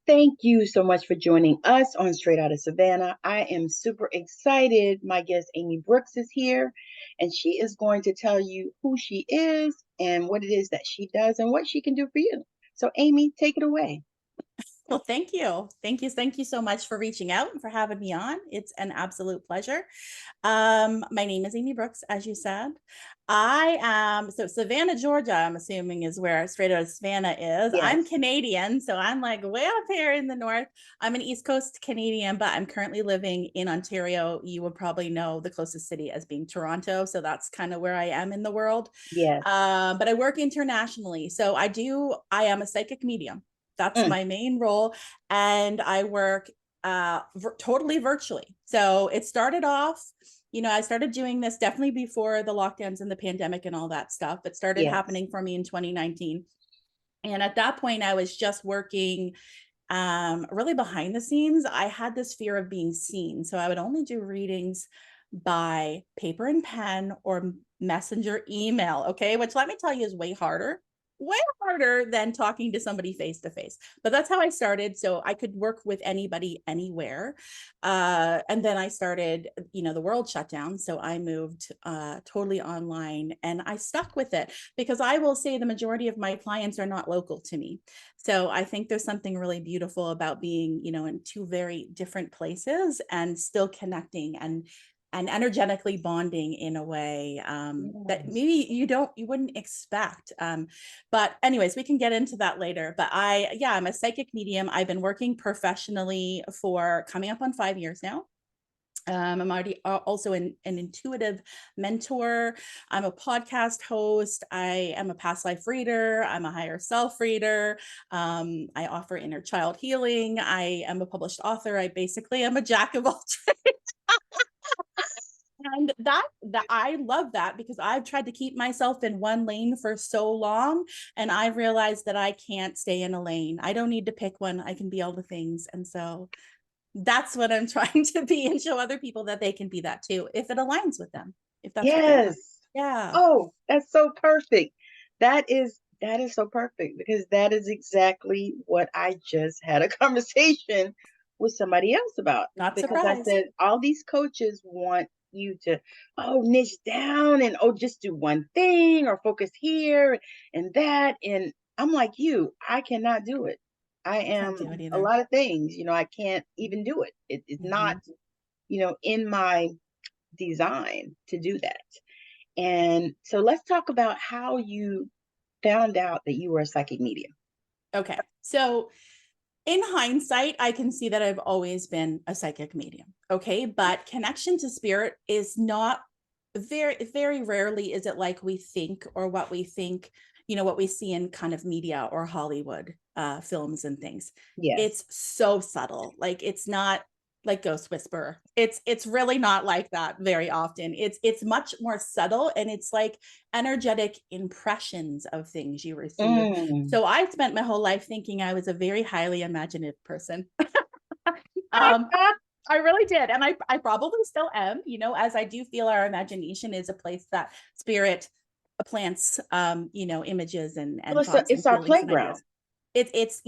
Thank you so much for joining us on Straight Outta Savannah. I am super excited. My guest, Amy Brookes, is here, and she is going to tell you who she is and what it is that she does and what she can do for you. So, Amy, take it away. Well, thank you. Thank you. Thank you so much for reaching out and for having me on. It's an absolute pleasure. My name is Amy Brookes, as you said. I am so Savannah, Georgia, I'm assuming is where Straight Outta Savannah is. I'm Yes. Canadian, so I'm like way up here in the north. I'm an East Coast Canadian, but I'm currently living in Ontario. You would probably know the closest city as being Toronto. So that's kind of where I am in the world. Yes. But I work internationally. So I am a psychic medium. That's Mm. my main role. And I work totally virtually. So it started off, I started doing this definitely before the lockdowns and the pandemic and all that stuff. It started Yes. happening for me in 2019. And at that point, I was just working really behind the scenes. I had this fear of being seen. So I would only do readings by paper and pen or messenger email. Okay. Which let me tell you is way harder than talking to somebody face to face. But that's how I started. So I could work with anybody anywhere. And then I started, the world shut down. So I moved totally online and I stuck with it because I will say the majority of my clients are not local to me. So I think there's something really beautiful about being, in two very different places and still connecting and energetically bonding in a way that Yes. maybe you wouldn't expect. But anyways, we can get into that later. But I'm a psychic medium. I've been working professionally for coming up on 5 years now. I'm already also an intuitive mentor. I'm a podcast host. I am a past life reader. I'm a higher self reader. I offer inner child healing. I am a published author. I basically am a jack of all trades. And that I love that because I've tried to keep myself in one lane for so long, and I realized that I can't stay in a lane. I don't need to pick one. I can be all the things. And so that's what I'm trying to be and show other people that they can be that too, if it aligns with them, if that's what they want. Yes. Yeah. Oh, that's so perfect. That is so perfect because that is exactly what I just had a conversation with somebody else about. Not Because I surprised. said all these coaches want you to niche down and just do one thing or focus here and that. And I'm like you, I cannot do it. I I can't do am it a either. lot of things, I can't even do it. It's not, Mhm. in my design to do that. And so let's talk about how you found out that you were a psychic medium. Okay. So in hindsight, I can see that I've always been a psychic medium. Okay. But connection to spirit is not very, very rarely is it like we think or what we think, what we see in kind of media or Hollywood films and things. Yes. It's so subtle. Like it's not like Ghost Whisperer. It's really not like that very often. It's much more subtle and it's like energetic impressions of things you receive. Mm. So I spent my whole life thinking I was a very highly imaginative person. um, I really did. And I probably still am, as I do feel our imagination is a place that spirit plants, images Well, and thoughts it's and our feelings and playground. ideas. It's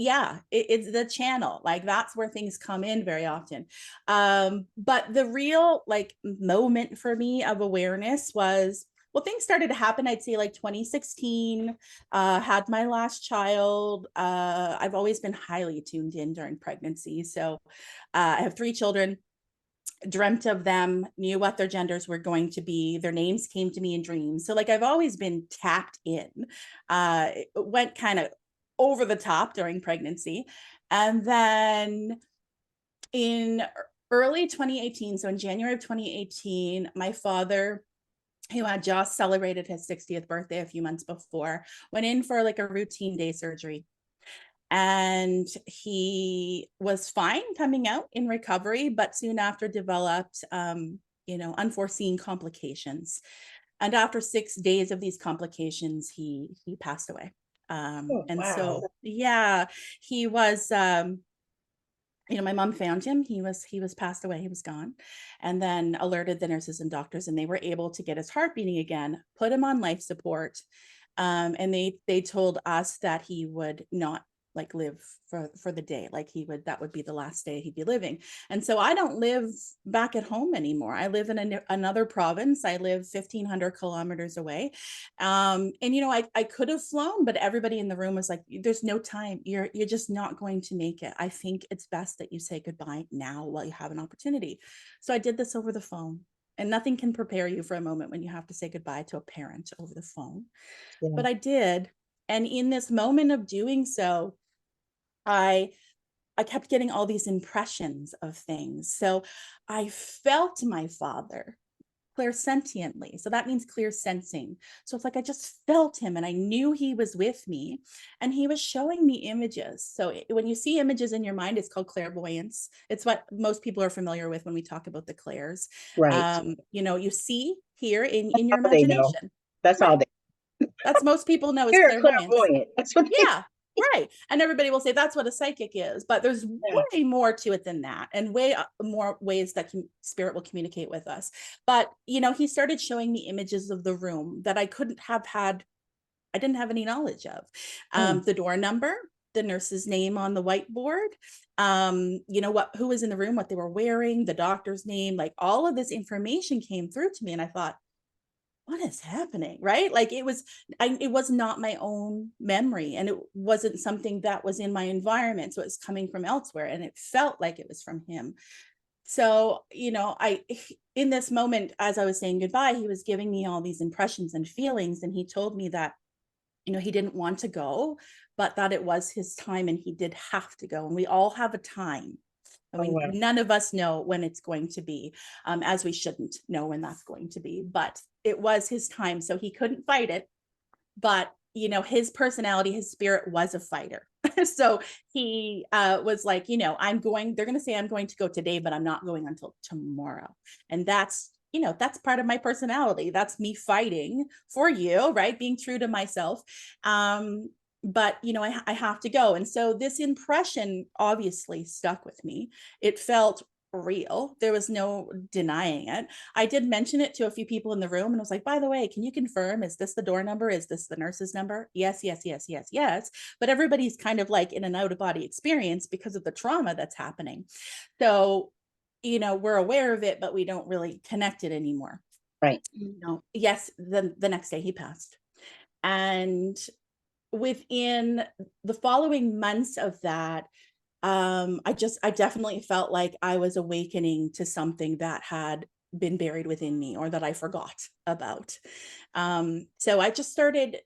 the channel. Like that's where things come in very often. But the real like moment for me of awareness was, well, things started to happen, I'd say like 2016, had my last child. I've always been highly tuned in during pregnancy. So I have 3 children, dreamt of them, knew what their genders were going to be. Their names came to me in dreams. So like I've always been tapped in. It went kind of over the top during pregnancy. And then in early 2018, so in January of 2018, my father, who had just celebrated his 60th birthday a few months before, went in for like a routine day surgery. And he was fine coming out in recovery, but soon after developed, unforeseen complications. And after 6 days of these complications, he passed away. Oh, And wow. so, yeah, he was, my mom found him. He was passed away. He was gone, and then alerted the nurses and doctors, and they were able to get his heart beating again, put him on life support, and they told us that he would not like live for the day. Like that would be the last day he'd be living. And so I don't live back at home anymore. I live in another province. I live 1,500 kilometers away. And I could have flown, but everybody in the room was like, there's no time. You're just not going to make it. I think it's best that you say goodbye now while you have an opportunity. So I did this over the phone. And nothing can prepare you for a moment when you have to say goodbye to a parent over the phone. Yeah. But I did. And in this moment of doing so, I kept getting all these impressions of things. So I felt my father clairsentiently. So that means clear sensing. So it's like I just felt him and I knew he was with me and he was showing me images. So when you see images in your mind, it's called clairvoyance. It's what most people are familiar with when we talk about the clairs. Right. You see, hear in your All they know. imagination. That's Right. all they. That's most people know is You're a clairvoyance. clairvoyant. That's what they. Yeah, right. And everybody will say that's what a psychic is, but there's Yeah. way more to it than that, and way more ways that spirit will communicate with us. But he started showing me images of the room that I couldn't have had. I didn't have any knowledge of. Mm. The door number, the nurse's name on the whiteboard, who was in the room, what they were wearing, the doctor's name, like all of this information came through to me, and I thought, what is happening, right? Like it was not my own memory, and it wasn't something that was in my environment, so it's coming from elsewhere, and it felt like it was from him. So I in this moment, as I was saying goodbye, he was giving me all these impressions and feelings, and he told me that he didn't want to go, but that it was his time and he did have to go, and we all have a time. I Oh, mean, wow. none of us know when it's going to be, as we shouldn't know when that's going to be, but it was his time. So he couldn't fight it. But, his personality, his spirit was a fighter. So he was like, they're going to say I'm going to go today, but I'm not going until tomorrow. And that's part of my personality. That's me fighting for you, right? Being true to myself. But I have to go. And so this impression obviously stuck with me. It felt real. There was no denying it. I did mention it to a few people in the room, and I was like, by the way, can you confirm, is this the door number? Is this the nurse's number? Yes, yes, yes, yes, yes. But everybody's kind of like in an out of body experience because of the trauma that's happening. So, we're aware of it, but we don't really connect it anymore. Right. Yes, the next day he passed. And within the following months of that, I definitely felt like I was awakening to something that had been buried within me or that I forgot about. So I just started.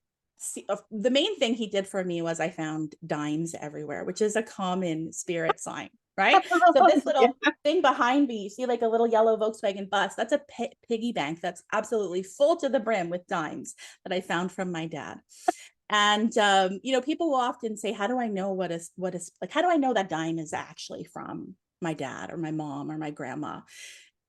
The main thing he did for me was I found dimes everywhere, which is a common spirit sign, right? So this Yeah. little thing behind me, you see like a little yellow Volkswagen bus. That's a piggy bank that's absolutely full to the brim with dimes that I found from my dad. And people will often say, how do I know what is like, how do I know that dime is actually from my dad or my mom or my grandma?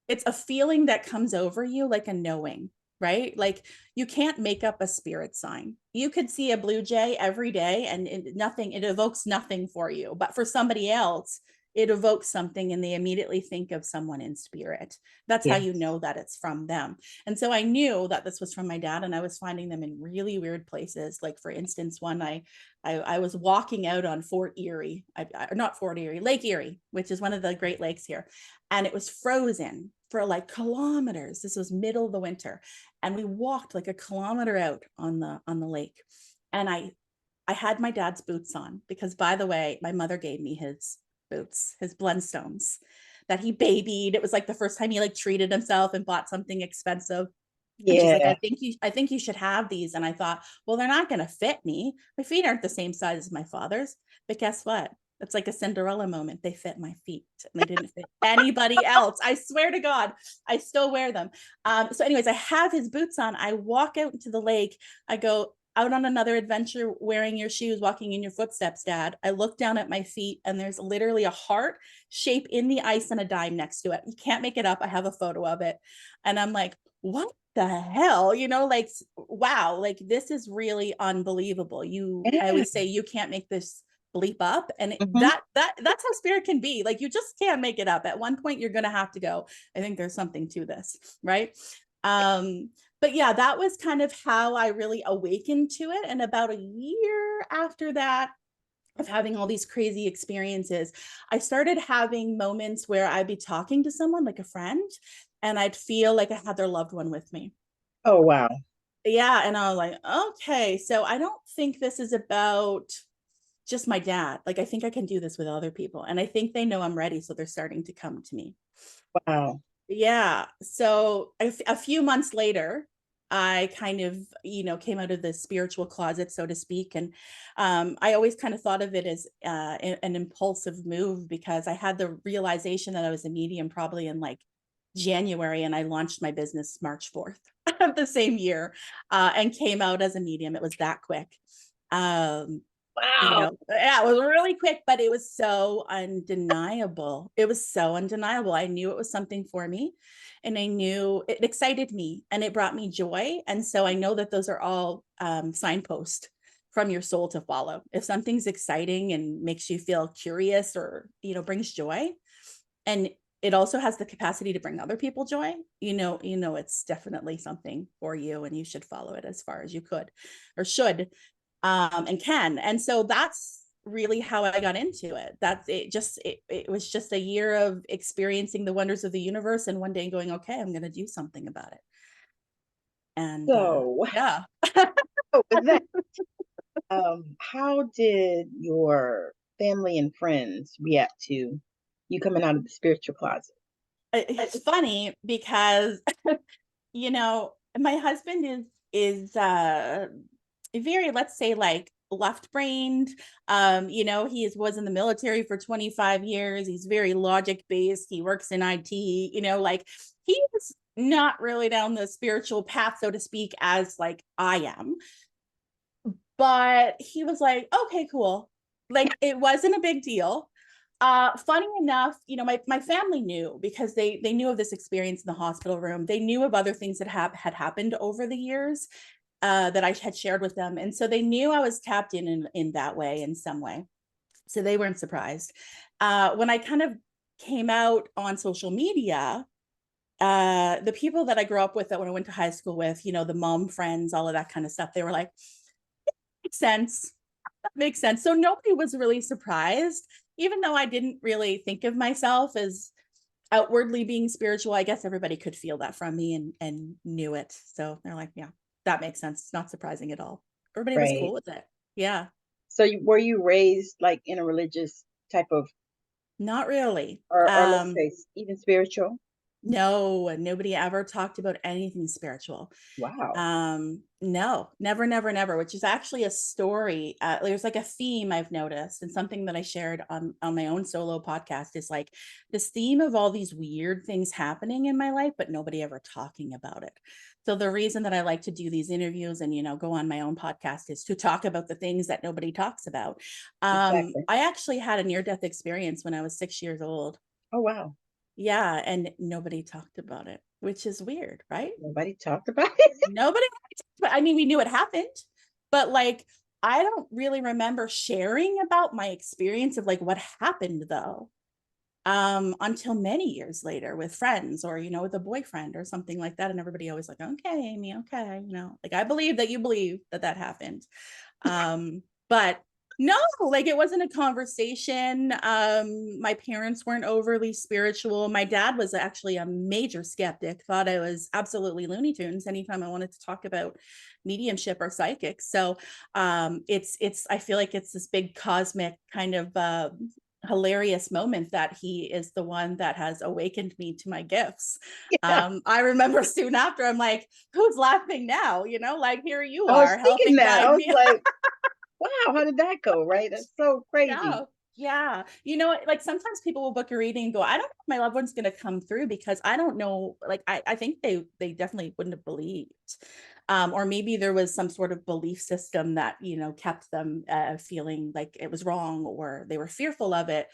It's a feeling that comes over you, like a knowing, right? Like you can't make up a spirit sign. You could see a blue jay every day and it evokes nothing for you, but for somebody else it evokes something and they immediately think of someone in spirit. That's how you Yes. know that it's from them. And so I knew that this was from my dad, and I was finding them in really weird places. Like for instance, one I was walking out on Fort Erie, not Fort Erie, Lake Erie, which is one of the Great Lakes here, and it was frozen for like kilometers. This was middle of the winter, and we walked like a kilometer out on the lake, and I had my dad's boots on because, by the way, my mother gave me his boots, his Blundstones that he babied. It was like the first time he like treated himself and bought something expensive. And she's like, Yeah. I think you should have these. And I thought, well, they're not going to fit me. My feet aren't the same size as my father's. But guess what? It's like a Cinderella moment. They fit my feet and they didn't fit anybody else. I swear to God, I still wear them. So anyways, I have his boots on. I walk out into the lake. I go out on another adventure wearing your shoes, walking in your footsteps, Dad. I look down at my feet and there's literally a heart shape in the ice and a dime next to it. You can't make it up. I have a photo of it. And I'm like, what the hell? Like, wow, like this is really unbelievable. I Yeah. always say you can't make this bleep up, and Hmm. that's how spirit can be. Like you just can't make it up. At one point you're going to have to go, I think there's something to this, right? But yeah, that was kind of how I really awakened to it. And about a year after that, of having all these crazy experiences, I started having moments where I'd be talking to someone like a friend and I'd feel like I had their loved one with me. Oh, wow. Yeah. And I was like, okay, so I don't think this is about just my dad. Like, I think I can do this with other people. And I think they know I'm ready. So they're starting to come to me. Wow. Yeah. So a few months later, I kind of, came out of the spiritual closet, so to speak. And I always kind of thought of it as an impulsive move because I had the realization that I was a medium probably in like January, and I launched my business March 4th of the same year, and came out as a medium. It was that quick. Um, Wow. yeah, it was really quick, but it was so undeniable. It was so undeniable. I knew it was something for me, and I knew it excited me and it brought me joy. And so I know that those are all signposts from your soul to follow. If something's exciting and makes you feel curious, or brings joy, and it also has the capacity to bring other people joy, it's definitely something for you, and you should follow it as far as you could or should, and can. And so that's really how I got into it. That's it. It was just a year of experiencing the wonders of the universe, and one day going, okay, I'm going to do something about it. And So, yeah. with that, how did your family and friends react to you coming out of the spiritual closet? It's funny because my husband is very, let's say, like left-brained. Was in the military for 25 years. He's very logic-based. He works in IT, like he's not really down the spiritual path, so to speak, as like I am. But he was like, okay, cool. Like it wasn't a big deal. Funny enough, my family knew because they knew of this experience in the hospital room. They knew of other things that had happened over the years, that I had shared with them. And so they knew I was tapped in that way, in some way. So they weren't surprised. When I kind of came out on social media, the people that I grew up with, that when I went to high school with, the mom friends, all of that kind of stuff, they were like, makes sense. That makes sense. So nobody was really surprised, even though I didn't really think of myself as outwardly being spiritual. I guess everybody could feel that from me, and knew it. So they're like, yeah, that makes sense. It's not surprising at all. Everybody was Right. cool with it. Yeah. So, were you raised like in a religious type of, Not really. or let's say even spiritual? No, nobody ever talked about anything spiritual. Wow. No, never, never, never, which is actually a story. There's like a theme I've noticed, and something that I shared on my own solo podcast is like this theme of all these weird things happening in my life, but nobody ever talking about it. So the reason that I like to do these interviews and go on my own podcast is to talk about the things that nobody talks about. Exactly. I actually had a near-death experience when I was 6 years old. Oh, wow. Yeah, and nobody talked about it, which is weird, right? Nobody talked about it. Nobody, but I mean, we knew it happened, but like, I don't really remember sharing about my experience of like what happened though, until many years later with friends, or, with a boyfriend or something like that. And everybody always like, okay, Amy, okay. Like I believe that you believe that that happened. But no, like it wasn't a conversation. My parents weren't overly spiritual. My dad was actually a major skeptic, thought I was absolutely Looney Tunes anytime I wanted to talk about mediumship or psychics. So it's I feel like it's this big cosmic kind of hilarious moment that he is the one that has awakened me to my gifts. Yeah. I remember soon after, I'm like, who's laughing now? Like here you I was are thinking helping that. I guide was me. like, wow, how did that go? Right? That's so crazy. Yeah. Yeah. Like sometimes people will book a reading and go, I don't know if my loved one's going to come through because I don't know. Like, I think they definitely wouldn't have believed. Or maybe there was some sort of belief system that, kept them feeling like it was wrong, or they were fearful of it.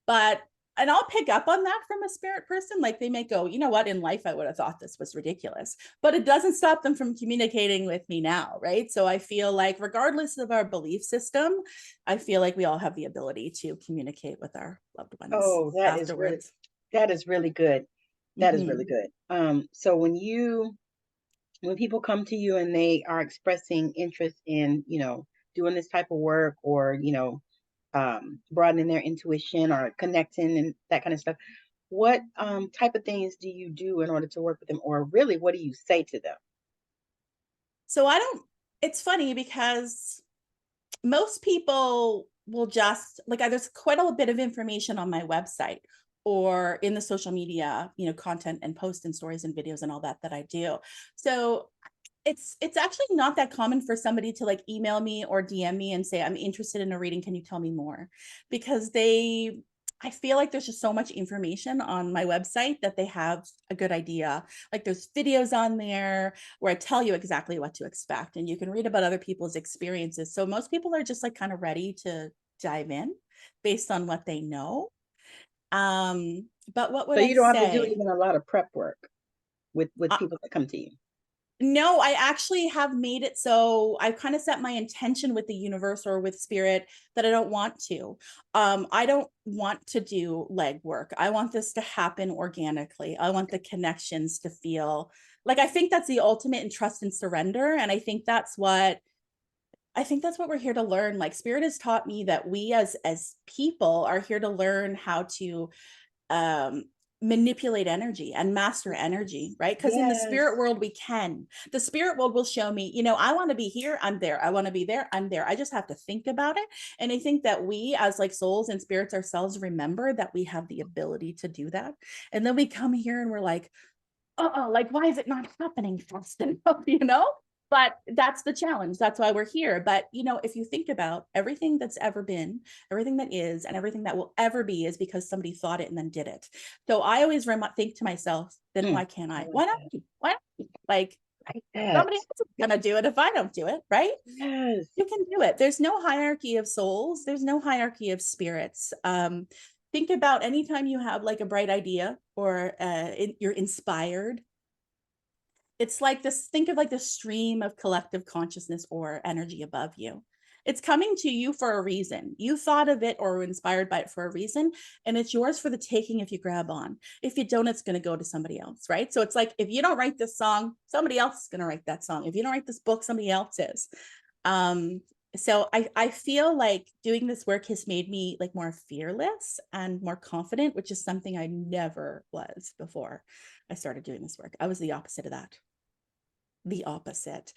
But and I'll pick up on that from a spirit person. Like they may go, you know what, in life, I would have thought this was ridiculous, but it doesn't stop them from communicating with me now. Right. So I feel like regardless of our belief system, I feel like we all have the ability to communicate with our loved ones Oh, afterwards. that is really good. That is really Hmm. good. So when people come to you and they are expressing interest in, doing this type of work, or, broadening their intuition or connecting and that kind of stuff, what type of things do you do in order to work with them, or really, what do you say to them? So I don't, it's funny because most people will just like, there's quite a bit of information on my website or in the social media, content and posts and stories and videos and all that I do. So it's actually not that common for somebody to like email me or DM me and say, I'm interested in a reading. Can you tell me more? Because I feel like there's just so much information on my website that they have a good idea. Like there's videos on there where I tell you exactly what to expect, and you can read about other people's experiences. So most people are just like kind of ready to dive in based on what they know. But what would So I you don't have to do say? even a lot of prep work with Uh, people that come to you. No, I actually have made it so I've kind of set my intention with the universe or with spirit that I don't want to. I don't want to do legwork. I want this to happen organically. I want the connections to feel like, I think that's the ultimate in trust and surrender. And I think that's what we're here to learn. Like spirit has taught me that we as people are here to learn how to um manipulate energy and master energy, right? Because in the spirit Yes. world we can. The spirit world will show me, I want to be here, I'm there. I want to be there, I'm there. I just have to think about it. And I think that we as like souls and spirits ourselves remember that we have the ability to do that. And then we come here and we're like, like, why is it not happening fast enough, But that's the challenge. That's why we're here. But, if you think about everything that's ever been, everything that is, and everything that will ever be is because somebody thought it and then did it. So I always think to myself, then Mm, why can't I I? like Why not that. me? Why not me? Like, Like that. somebody else is going to do it if I don't do it, right? Yes. You can do it. There's no hierarchy of souls. There's no hierarchy of spirits. Think about anytime you have like a bright idea or you're inspired. It's like this, think of like the stream of collective consciousness or energy above you. It's coming to you for a reason. You thought of it or were inspired by it for a reason, and it's yours for the taking if you grab on. If you don't, it's going to go to somebody else, right? So it's like, if you don't write this song, somebody else is going to write that song. If you don't write this book, somebody else is. Um, so I feel like doing this work has made me like more fearless and more confident, which is something I never was before I started doing this work. I was the opposite of that, the opposite.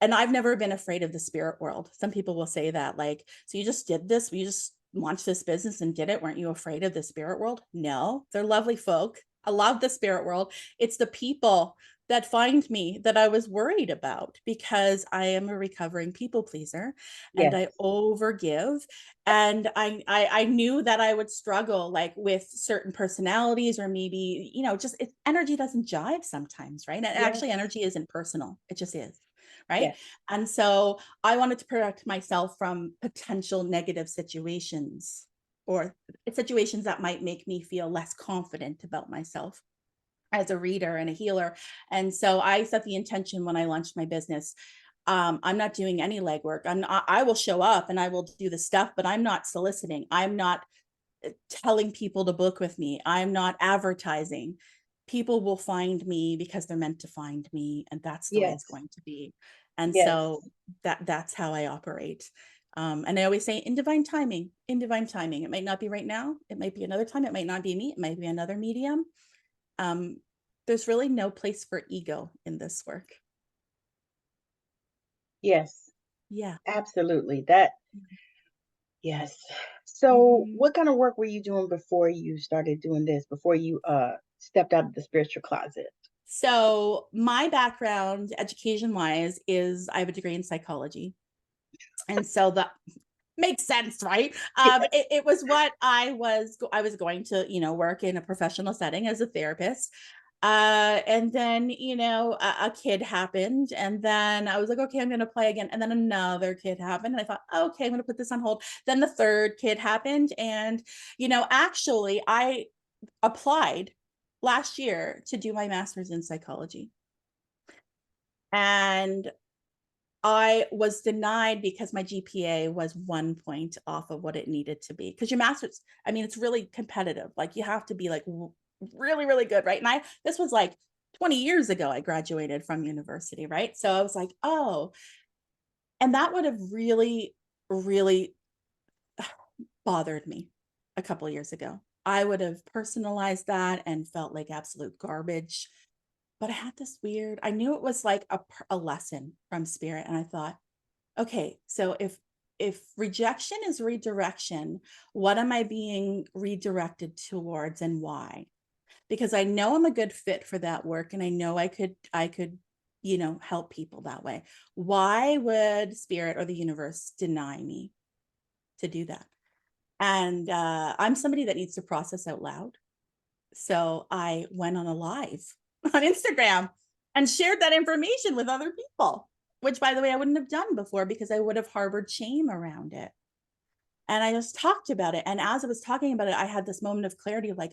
And I've never been afraid of the spirit world. Some people will say that, like, so you just did this, you just launched this business and did it. Weren't you afraid of the spirit world? No, they're lovely folk. I love the spirit world. It's the people that find me that I was worried about, because I am a recovering people pleaser and I Yes. overgive. And I knew that I would struggle like with certain personalities, or maybe, just energy doesn't jive sometimes, right? And actually Yes. energy isn't personal. It just is. Right. Yes. And so I wanted to protect myself from potential negative situations, or situations that might make me feel less confident about myself as a reader and a healer. And so I set the intention when I launched my business. I'm not doing any legwork. I will show up and I will do the stuff, but I'm not soliciting. I'm not telling people to book with me. I'm not advertising. People will find me because they're meant to find me, and that's the way it's Yes. going to be. And so Yes. that's how I operate. And I always say, in divine timing, in divine timing. It might not be right now. It might be another time. It might not be me. It might be another medium. Um, there's really no place for ego in this work. Yes. Yeah. Absolutely. That, yes. So Mhm. what kind of work were you doing before you started doing this, before you stepped out of the spiritual closet? So my background, education wise, is I have a degree in psychology. And so that makes sense, right? It was what I was going to, work in a professional setting as a therapist. And then, a kid happened, and then I was like, okay, I'm going to play again. And then another kid happened, and I thought, okay, I'm going to put this on hold. Then the third kid happened. And, actually I applied last year to do my master's in psychology. And I was denied because my GPA was 1 point off of what it needed to be. Because your master's, I mean, it's really competitive. Like you have to be like really, really good, right? And this was like 20 years ago, I graduated from university, right? So I was like, oh, and that would have really, really bothered me a couple of years ago. I would have personalized that and felt like absolute garbage. But I had this weird, I knew it was like a lesson from spirit. And I thought, okay, so if rejection is redirection, what am I being redirected towards and why? Because I know I'm a good fit for that work and I know I could, help people that way. Why would spirit or the universe deny me to do that? And I'm somebody that needs to process out loud. So I went on a live on Instagram and shared that information with other people, which, by the way, I wouldn't have done before because I would have harbored shame around it. And I just talked about it. And as I was talking about it, I had this moment of clarity of like,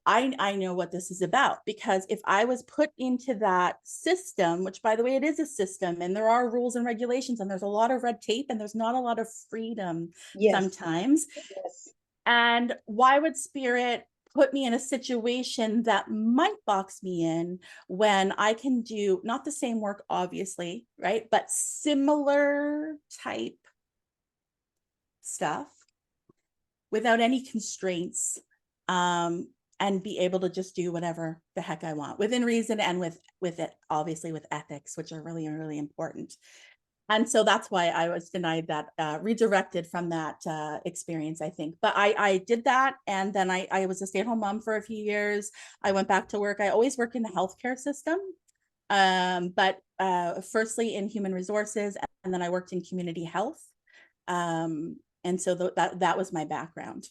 I know what this is about. Because if I was put into that system, which, by the way, it is a system and there are rules and regulations and there's a lot of red tape and there's not a lot of freedom Yes. sometimes. Yes. And why would spirit put me in a situation that might box me in when I can do not the same work, obviously, right? But similar type stuff without any constraints, and be able to just do whatever the heck I want within reason and with it, obviously with ethics, which are really, really important. And so that's why I was denied that, redirected from that experience, I think. But I did that. And then I was a stay-at-home mom for a few years. I went back to work. I always worked in the healthcare system, but firstly in human resources, and then I worked in community health. And so that was my background.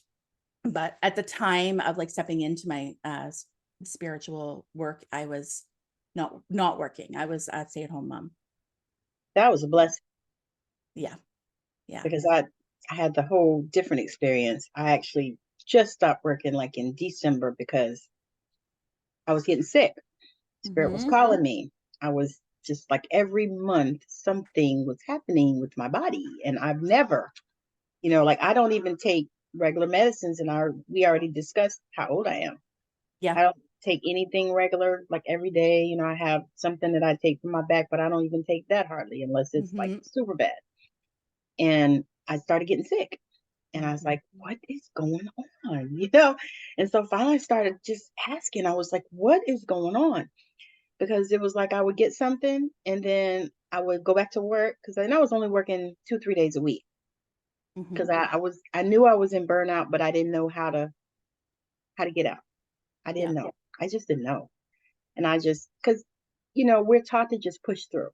But at the time of like stepping into my spiritual work, I was not working. I was a stay-at-home mom. That was a blessing Yeah. Yeah. because I had the whole different experience. I actually just stopped working like in December because I was getting sick. Spirit was Mm-hmm. calling me. I was just like every month something was happening with my body, and I've never, like I don't even take regular medicines, and we already discussed how old I am. Yeah. I don't take anything regular like every day. I have something that I take for my back, but I don't even take that hardly unless it's like Mm-hmm. super bad. And I started getting sick. And I was Mm-hmm. like, what is going on? And so finally I started just asking. I was like, what is going on? Because it was like I would get something and then I would go back to work because I know I was only working 2, 3 days a week. Mm-hmm. Because I knew I was in burnout, but I didn't know how to get out. I Yeah. didn't know. I just didn't know. And I just because we're taught to just push through.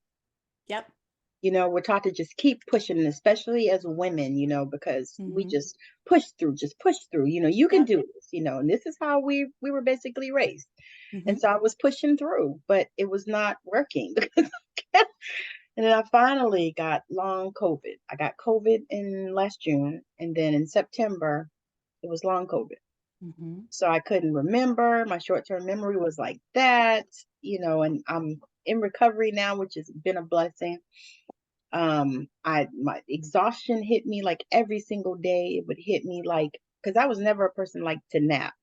Yep. We're taught to just keep pushing, especially as women, because we Mm-hmm. just push through. You can Yep. do this, and this is how we were basically raised. Mm-hmm. And so I was pushing through, but it was not working. And then I finally got long COVID. I got COVID in last June, and then in September, it was long COVID. Mm-hmm. So I couldn't remember. My short-term memory was like that, and I'm in recovery now, which has been a blessing. My exhaustion hit me like every single day. It would hit me like because I was never a person like to nap.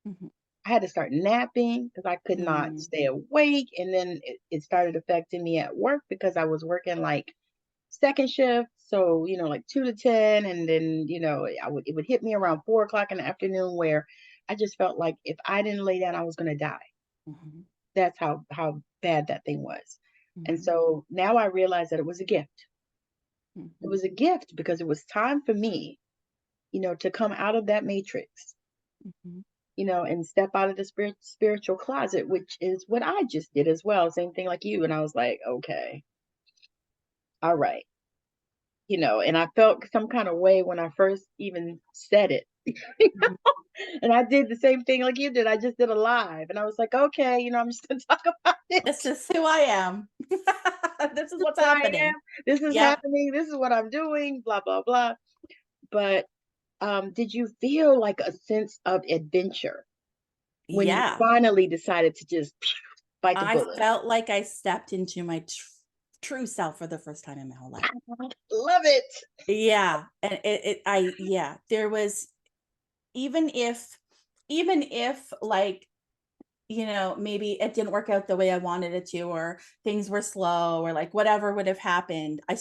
Mm-hmm. I had to start napping because I could not Mm-hmm. stay awake. And then it started affecting me at work because I was working like second shift. So, like 2 to 10. And then, it would hit me around 4 o'clock in the afternoon where I just felt like if I didn't lay down, I was going to die. Mm-hmm. That's how bad that thing was. And Mm-hmm. so now I realize that it was a gift. It Mm-hmm. was a gift because it was time for me, to come out of that matrix, Mm-hmm. and step out of the spiritual closet, which is what I just did as well. Same thing like you. And I was like, okay, all right. And I felt some kind of way when I first even said it. Mm-hmm. And I did the same thing like you did. I just did a live and I was like, okay, I'm just going to talk about it. This is who I am. This is This is what's who I am. happening. This is Yep. happening. This is what I'm doing, blah, blah, blah. But did you feel like a sense of adventure when you Yeah. finally decided to just bite the I bullet? felt like I stepped into my true self for the first time in my whole life. Love it. Yeah. And yeah, there was, even if like, maybe it didn't work out the way I wanted it to, or things were slow, or like whatever would have happened, I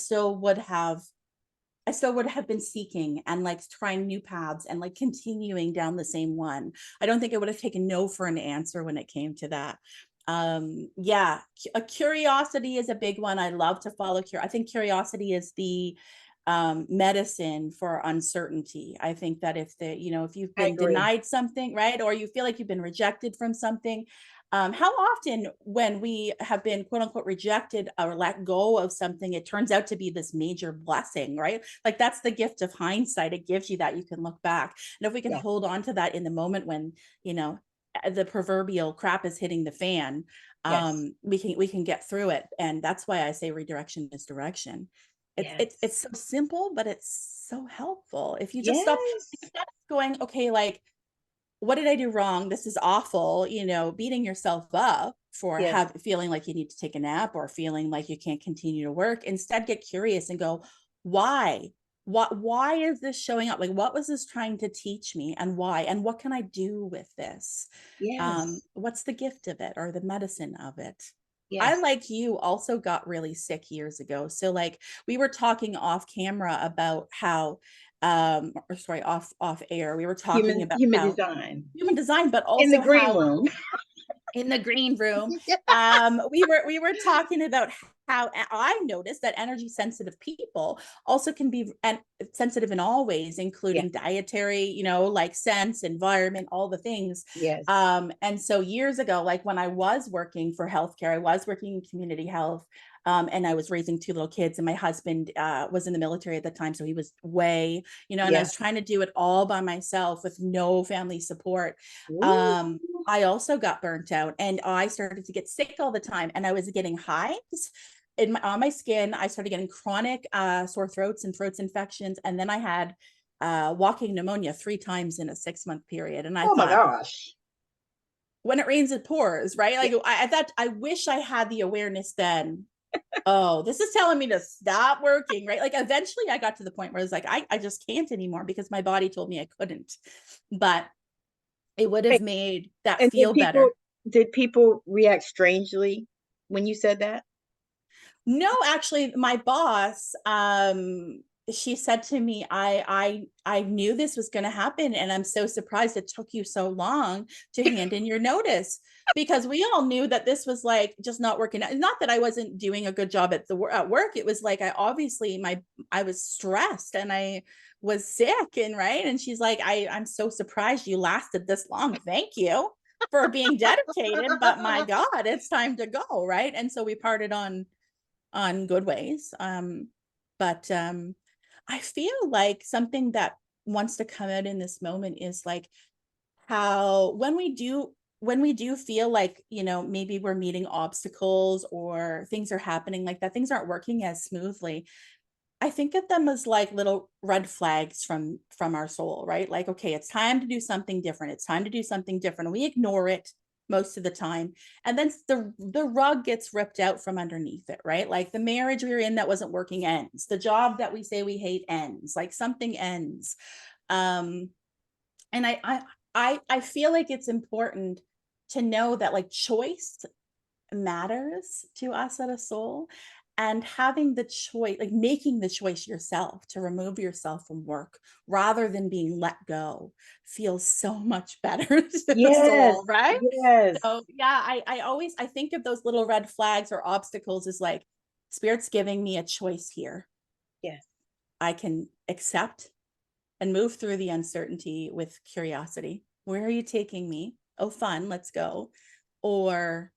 I still would have been seeking and like trying new paths and like continuing down the same one. I don't think I would have taken no for an answer when it came to that. Yeah, a curiosity is a big one. I love to follow I think curiosity is the medicine for uncertainty. I think that if you've I been agree. denied something, right, or you feel like you've been rejected from something, how often when we have been quote unquote rejected or let go of something, it turns out to be this major blessing, right? Like that's the gift of hindsight. It gives you that you can look back. And if we can Yes. hold on to that in the moment when, you know, the proverbial crap is hitting the fan, Yes. we can get through it. And that's why I say redirection is direction. It's Yes. so simple, but it's so helpful. If you just stop Yes. instead of going, okay, like what did I do wrong? This is awful, beating yourself up for Yes. feeling like you need to take a nap or feeling like you can't continue to work. Instead, get curious and go, why? Why is this showing up? Like, what was this trying to teach me and why? And what can I do with this? Yes. What's the gift of it or the medicine of it? I, Yes. like you, also got really sick years ago. So like we were talking off camera about how or sorry, off air. We were talking about Human how design human design, but in the also green how room. in the green room, Yeah. we were talking about how I noticed that energy sensitive people also can be sensitive in all ways, Yeah. including dietary, like sense, environment, all the things. Yes. And so years ago, like when I was working for healthcare, I was working in community health. And I was raising two little kids, and my husband was in the military at the time. So he was away, and I Yeah. was trying to do it all by myself with no family support. Ooh. I also got burnt out and I started to get sick all the time, and I was getting hives on my skin. I started getting chronic sore throats and throats infections. And then I had walking pneumonia 3 times in a 6-month period. And I Oh my thought, gosh. when it rains, it pours, right? Yeah. Like I thought, I wish I had the awareness then. Oh, this is telling me to stop working, right? Like eventually I got to the point where I was like, I just can't anymore because my body told me I couldn't. But it would have Wait, made that and feel better. did people react strangely when you said that? No, actually, my boss, she said to me, I knew this was going to happen, and I'm so surprised it took you so long to hand in your notice, because we all knew that this was like just not working out. Not that I wasn't doing a good job at work. It was like I was stressed and I was sick, and right. And she's like, I'm so surprised you lasted this long. Thank you for being dedicated, but my God, it's time to go, right? And so we parted on good ways. But I feel like something that wants to come out in this moment is like how when we do feel like, maybe we're meeting obstacles or things are happening like that, things aren't working as smoothly. I think of them as like little red flags from our soul, right? Like, okay, it's time to do something different. It's time to do something different. And we ignore it most of the time. And then the rug gets ripped out from underneath it, right? Like the marriage we were in that wasn't working ends. The job that we say we hate ends. Like something ends. Um, and I feel like it's important to know that like choice matters to us at a soul, and having the choice, like making the choice yourself to remove yourself from work rather than being let go, feels so much better to the Yes. soul, right? Yes. So yeah, I think of those little red flags or obstacles as like spirit's giving me a choice here. Yes. I can accept and move through the uncertainty with curiosity. Where are you taking me? Oh, fun, let's go. Or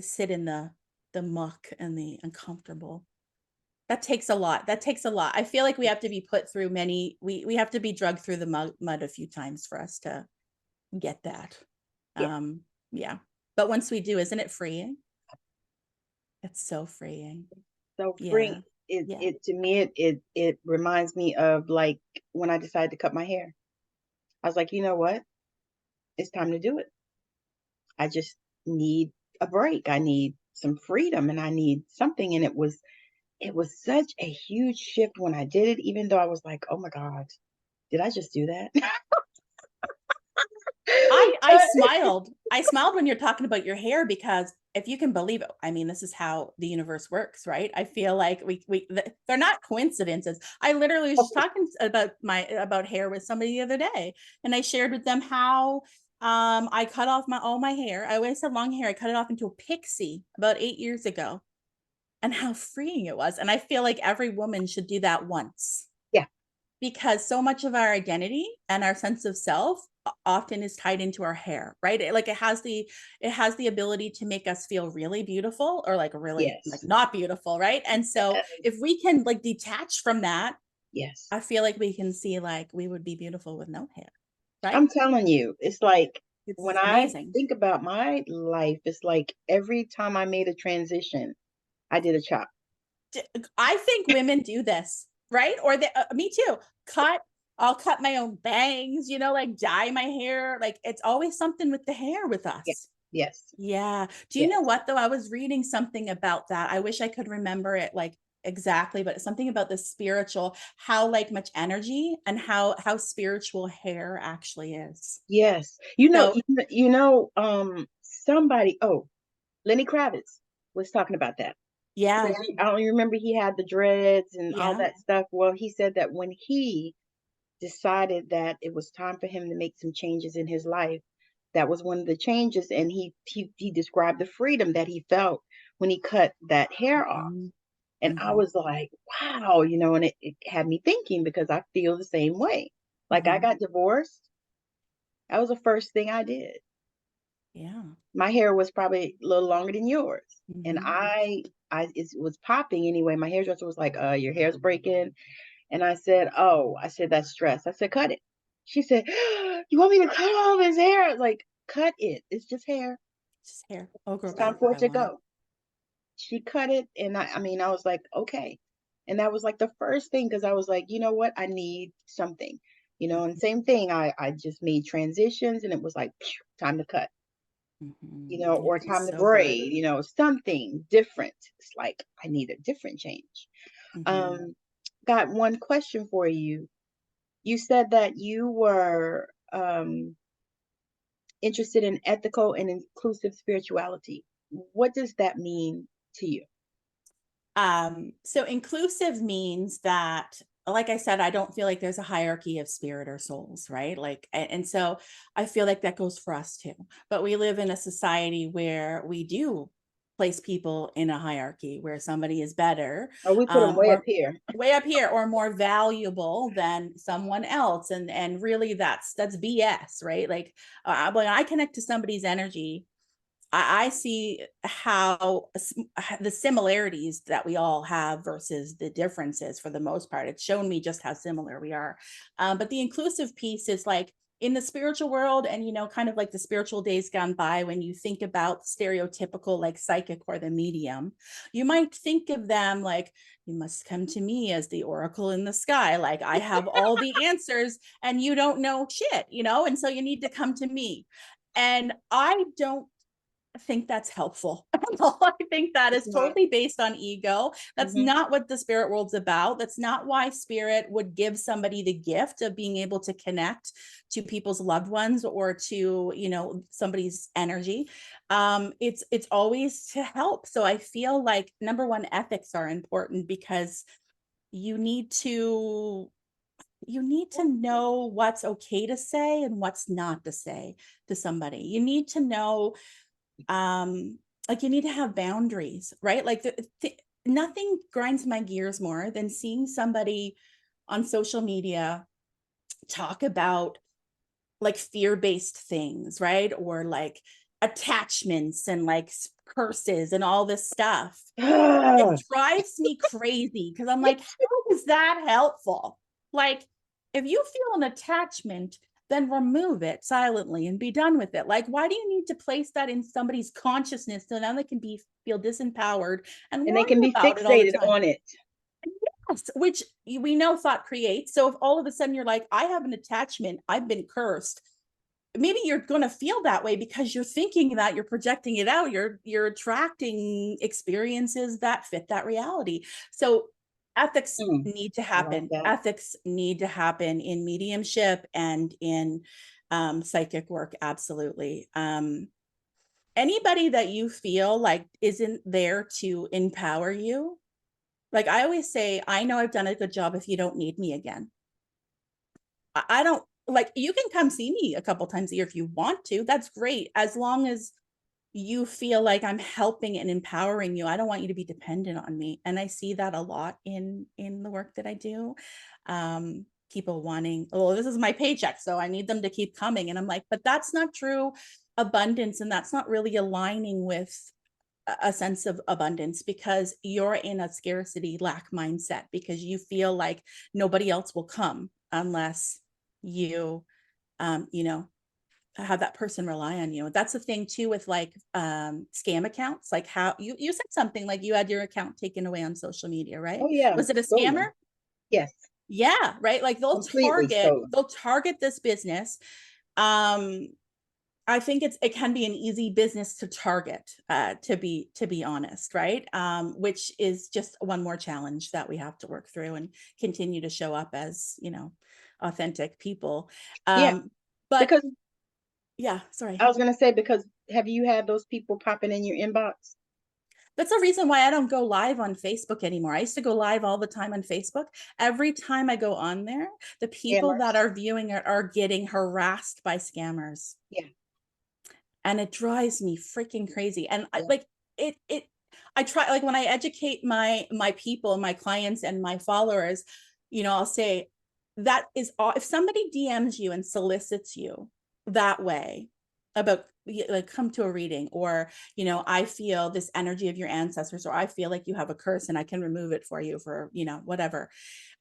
sit in the muck and the uncomfortable. That takes a lot. That takes a lot. I feel like we have to be put through we have to be drugged through the mud a few times for us to get that. Yeah. Yeah. But once we do, isn't it freeing? It's so freeing. So Yeah. free. It Yeah. it to me it reminds me of like when I decided to cut my hair. I was like, you know what? It's time to do it. I just need a break. I need some freedom and I need something. And it was such a huge shift when I did it, even though I was like, oh my God, did I just do that? I smiled. I smiled when you're talking about your hair because if you can believe it, I mean, this is how the universe works, right? I feel like they're not coincidences. I literally was just talking about hair with somebody the other day, and I shared with them how I cut off all my hair. I always had long hair. I cut it off into a pixie about 8 years ago, and how freeing it was. And I feel like every woman should do that once, Yeah. because so much of our identity and our sense of self often is tied into our hair, right? It has the ability to make us feel really beautiful, or like really like Yes. not beautiful, right? And so if we can like detach from that, Yes. I feel like we can see like we would be beautiful with no hair, right? I'm telling you, it's like when It's I amazing. think about my life, it's like every time I made a transition, I did a chop. I think women do this, right? Or me too. I'll cut my own bangs, like dye my hair. Like it's always something with the hair with Yeah. us. Yes. Yeah. Do you know Yes. what though? I was reading something about that. I wish I could remember it like exactly, but something about the spiritual, how like much energy and how spiritual hair actually is. Yes. So Somebody, Lenny Kravitz was talking about that. yeah, Because I don't remember he had the dreads and all yeah. that stuff. Well, he said that when he decided that it was time for him to make some changes in his life, that was one of the changes. And he described the freedom that he felt when he cut that hair off. Mm-hmm. And I Mm-hmm. was like, wow, and it had me thinking because I feel the same way. Like I Mm-hmm. got divorced. That was the first thing I did. Yeah. My hair was probably a little longer than yours. And Mm-hmm. it was popping anyway. My hairdresser was like, your hair's breaking. And I said, oh, that's stress. I said, cut it. She said, you want me to cut all of his hair? I was like, cut it. It's just hair. Just hair. I'll grow It's time back for if it I to want it. go. She cut it. And I was like, okay. And that was like the first thing because I was like, you know what? I need something. And same thing. I just made transitions and it was like, phew, time to cut, Mm-hmm. or It's time to so good. braid, something different. It's like I need a different change. Mm-hmm. Um, got one question for you. You said that you were interested in ethical and inclusive spirituality. What does that mean to you? So inclusive means that, like I said, I don't feel like there's a hierarchy of spirit or souls, right? Like, and so I feel like that goes for us too. But we live in a society where we do place people in a hierarchy where somebody is better, Oh, we put them way up or here. way up here, or more valuable than someone else. And really that's BS, right? Like when I connect to somebody's energy, I see how the similarities that we all have versus the differences for the most part. It's shown me just how similar we are. But the inclusive piece is like in the spiritual world, and, kind of like the spiritual days gone by, when you think about stereotypical like psychic or the medium, you might think of them like, you must come to me as the oracle in the sky. Like I have all the answers and you don't know shit, and so you need to come to me. And I don't think that's helpful. I think that It's is not. totally based on ego. That's Hmm. not what the spirit world's about. That's not why spirit would give somebody the gift of being able to connect to people's loved ones or to, somebody's energy. It's always to help. So I feel like number one, ethics are important because you need to you need to know what's okay to say and what's not to say to somebody. You need to know, like, you need to have boundaries, right? Like nothing grinds my gears more than seeing somebody on social media talk about like fear-based things, right? Or like attachments and like curses and all this stuff. It drives me crazy because I'm like, how is that helpful? Like, if you feel an attachment, then remove it silently and be done with it. Like, why do you need to place that in somebody's consciousness so now they can feel disempowered and And they worry can be about it all the fixated time? on it. Yes, which we know thought creates. So if all of a sudden you're like, I have an attachment, I've been cursed, maybe you're going to feel that way because you're thinking that, you're projecting it out, you're attracting experiences that fit that reality. So ethics Mm, need to I like happen. that. Ethics need to happen in mediumship and in psychic work, absolutely. anybody that you feel like isn't there to empower you, like I always say, I know I've done a good job if you don't need me again. I don't like, you can come see me a couple times a year if you want to. That's great. As long as you feel like I'm helping and empowering you. I don't want you to be dependent on me. And I see that a lot in the work that I do. People wanting, oh, this is my paycheck, so I need them to keep coming. And I'm like, but that's not true abundance. And that's not really aligning with a sense of abundance, because you're in a scarcity lack mindset because you feel like nobody else will come unless you you know, have that person rely on you. That's the thing too with like scam accounts. Like how you said something like you had your account taken away on social media, right? Oh yeah, Was it a scammer? stolen. Yes, Yeah, right. Like completely stolen. they'll target this business. Um, I think it can be an easy business to target, to be honest, right? Which is just one more challenge that we have to work through and continue to show up as, you know, authentic people. Yeah, But because yeah, sorry. I was gonna say, because have you had those people popping in your inbox? That's the reason why I don't go live on Facebook anymore. I used to go live all the time on Facebook. Every time I go on there, the people that Scammers. are viewing it are getting harassed by scammers. Yeah, And it drives me freaking crazy. And I yeah, like it I try, like when I educate my people, my clients and my followers, you know, I'll say that is all. If somebody DMs you and solicits you that way about, like, come to a reading, or, you know, I feel this energy of your ancestors, or I feel like you have a curse and I can remove it for you for, you know, whatever.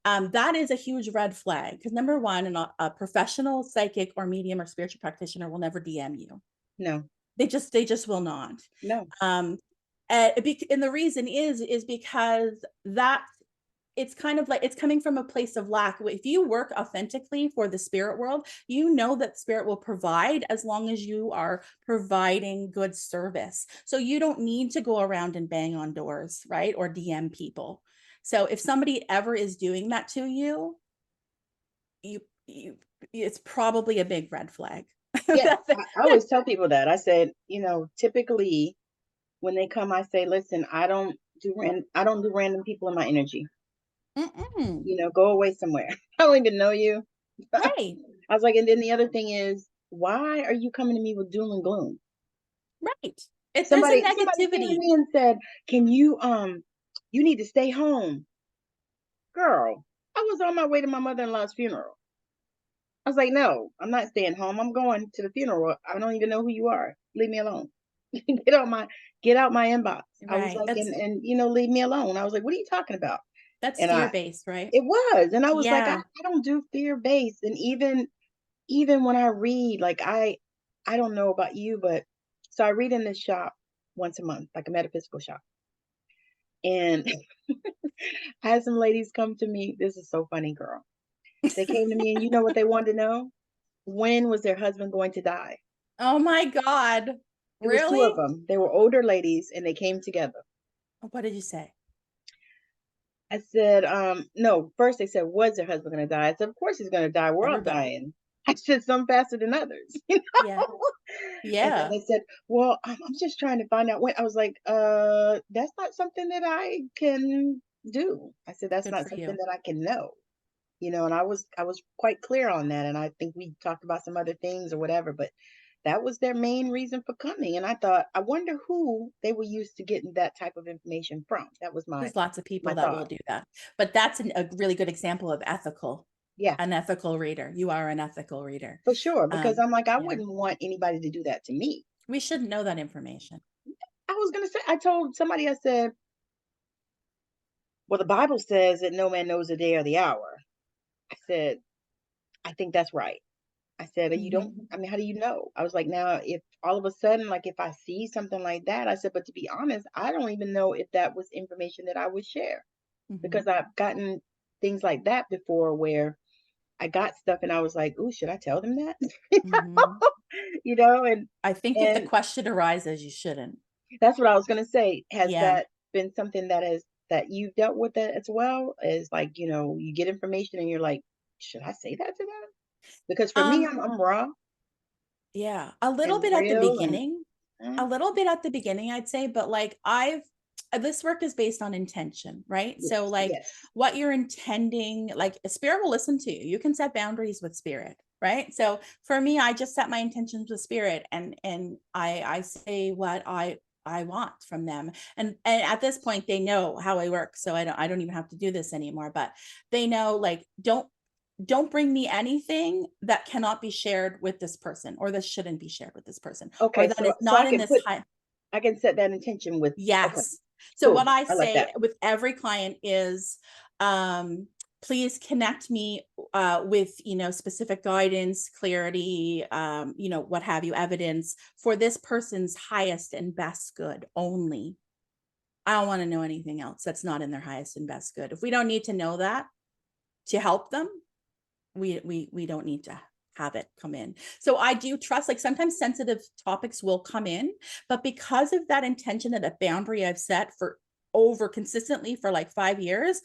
That is a huge red flag, because number one, a professional psychic or medium or spiritual practitioner will never DM you. no, They just will not. no, Um, and the reason is because that it's kind of like it's coming from a place of lack. If you work authentically for the spirit world, you know that spirit will provide as long as you are providing good service. So you don't need to go around and bang on doors, right? Or DM people. So if somebody ever is doing that to you, you it's probably a big red flag. yeah. I always tell people that. I said, typically when they come, I say, listen, I don't do random people in my energy. Mm-mm. Go away somewhere. I don't even know you. I Right. was like, and then the other thing is, why are you coming to me with doom and gloom? Right. If there's a Somebody came to negativity, me and said, can you need to stay home. Girl, I was on my way to my mother-in-law's funeral. I was like, no, I'm not staying home. I'm going to the funeral. I don't even know who you are. Leave me alone. get out my get out my inbox. I was right? like, and leave me alone. I was like, what are you talking about? That's And fear based, right? it was, and I was like, Yeah. I don't do fear based. And even when I read, like I don't know about you, but so I read in this shop once a month, like a metaphysical shop. And I had some ladies come to me. This is so funny, girl. They came to me and you know what they wanted to know? When was their husband going to die? Oh my God. It was two of Really? them. They were older ladies and they came together. What did you say? I said, no, first they said, was their husband going to die? I said, of course he's going to die. We're all Everybody. dying. I said, some faster than others. Yeah. And then Yeah. they said, well, I'm just trying to find out when. I was like, that's not something that I can do. I said, that's Good not for something you. that I can know. And I was quite clear on that. And I think we talked about some other things or whatever, but that was their main reason for coming. And I thought, I wonder who they were used to getting that type of information from. That was my There's lots of my people that will thought. do that. But that's a really good example of Yeah, an ethical reader. You are an ethical reader. for sure. Because I'm like, I Yeah. wouldn't want anybody to do that to me. We should know that information. I was gonna say, I told somebody, I said, well, the Bible says that no man knows the day or the hour. I said, I think that's right. I said, you don't, Hmm. I mean, how do you know? I was like, now, if all of a sudden, like if I see something like that, I said, but to be honest, I don't even know if that was information that I would share Hmm. because I've gotten things like that before where I got stuff and I was like, ooh, should I tell them that? Hmm. you know, and, I think if the and question arises, you shouldn't. that's what I was going to say. Has Yeah. that been something that you've dealt with that as well? Is like, you get information and you're like, should I say that to them? Because for me, Um, I'm raw yeah. A little and bit at the real and beginning. A little bit at the beginning, I'd say, but like this work is based on intention, right? Yes, So like yes. what you're intending, like a spirit will listen to you. You can set boundaries with spirit, right? So for me, I just set my intentions with spirit, and I say what I want from them. And at this point they know how I work. So I don't even have to do this anymore, but they know, like, don't bring me anything that cannot be shared with this person, or this shouldn't be shared with this person, or Okay, that so is not in this high. I can set that intention with, okay, Yes. So what cool. I I like say that. with every client is, please connect me with, specific guidance, clarity, what have you, evidence for this person's highest and best good only. I don't want to know anything else that's not in their highest and best good. If we don't need to know that to help them, we don't need to have it come in. So I do trust, like, sometimes sensitive topics will come in, but because of that intention and that boundary I've set for over consistently for like 5 years,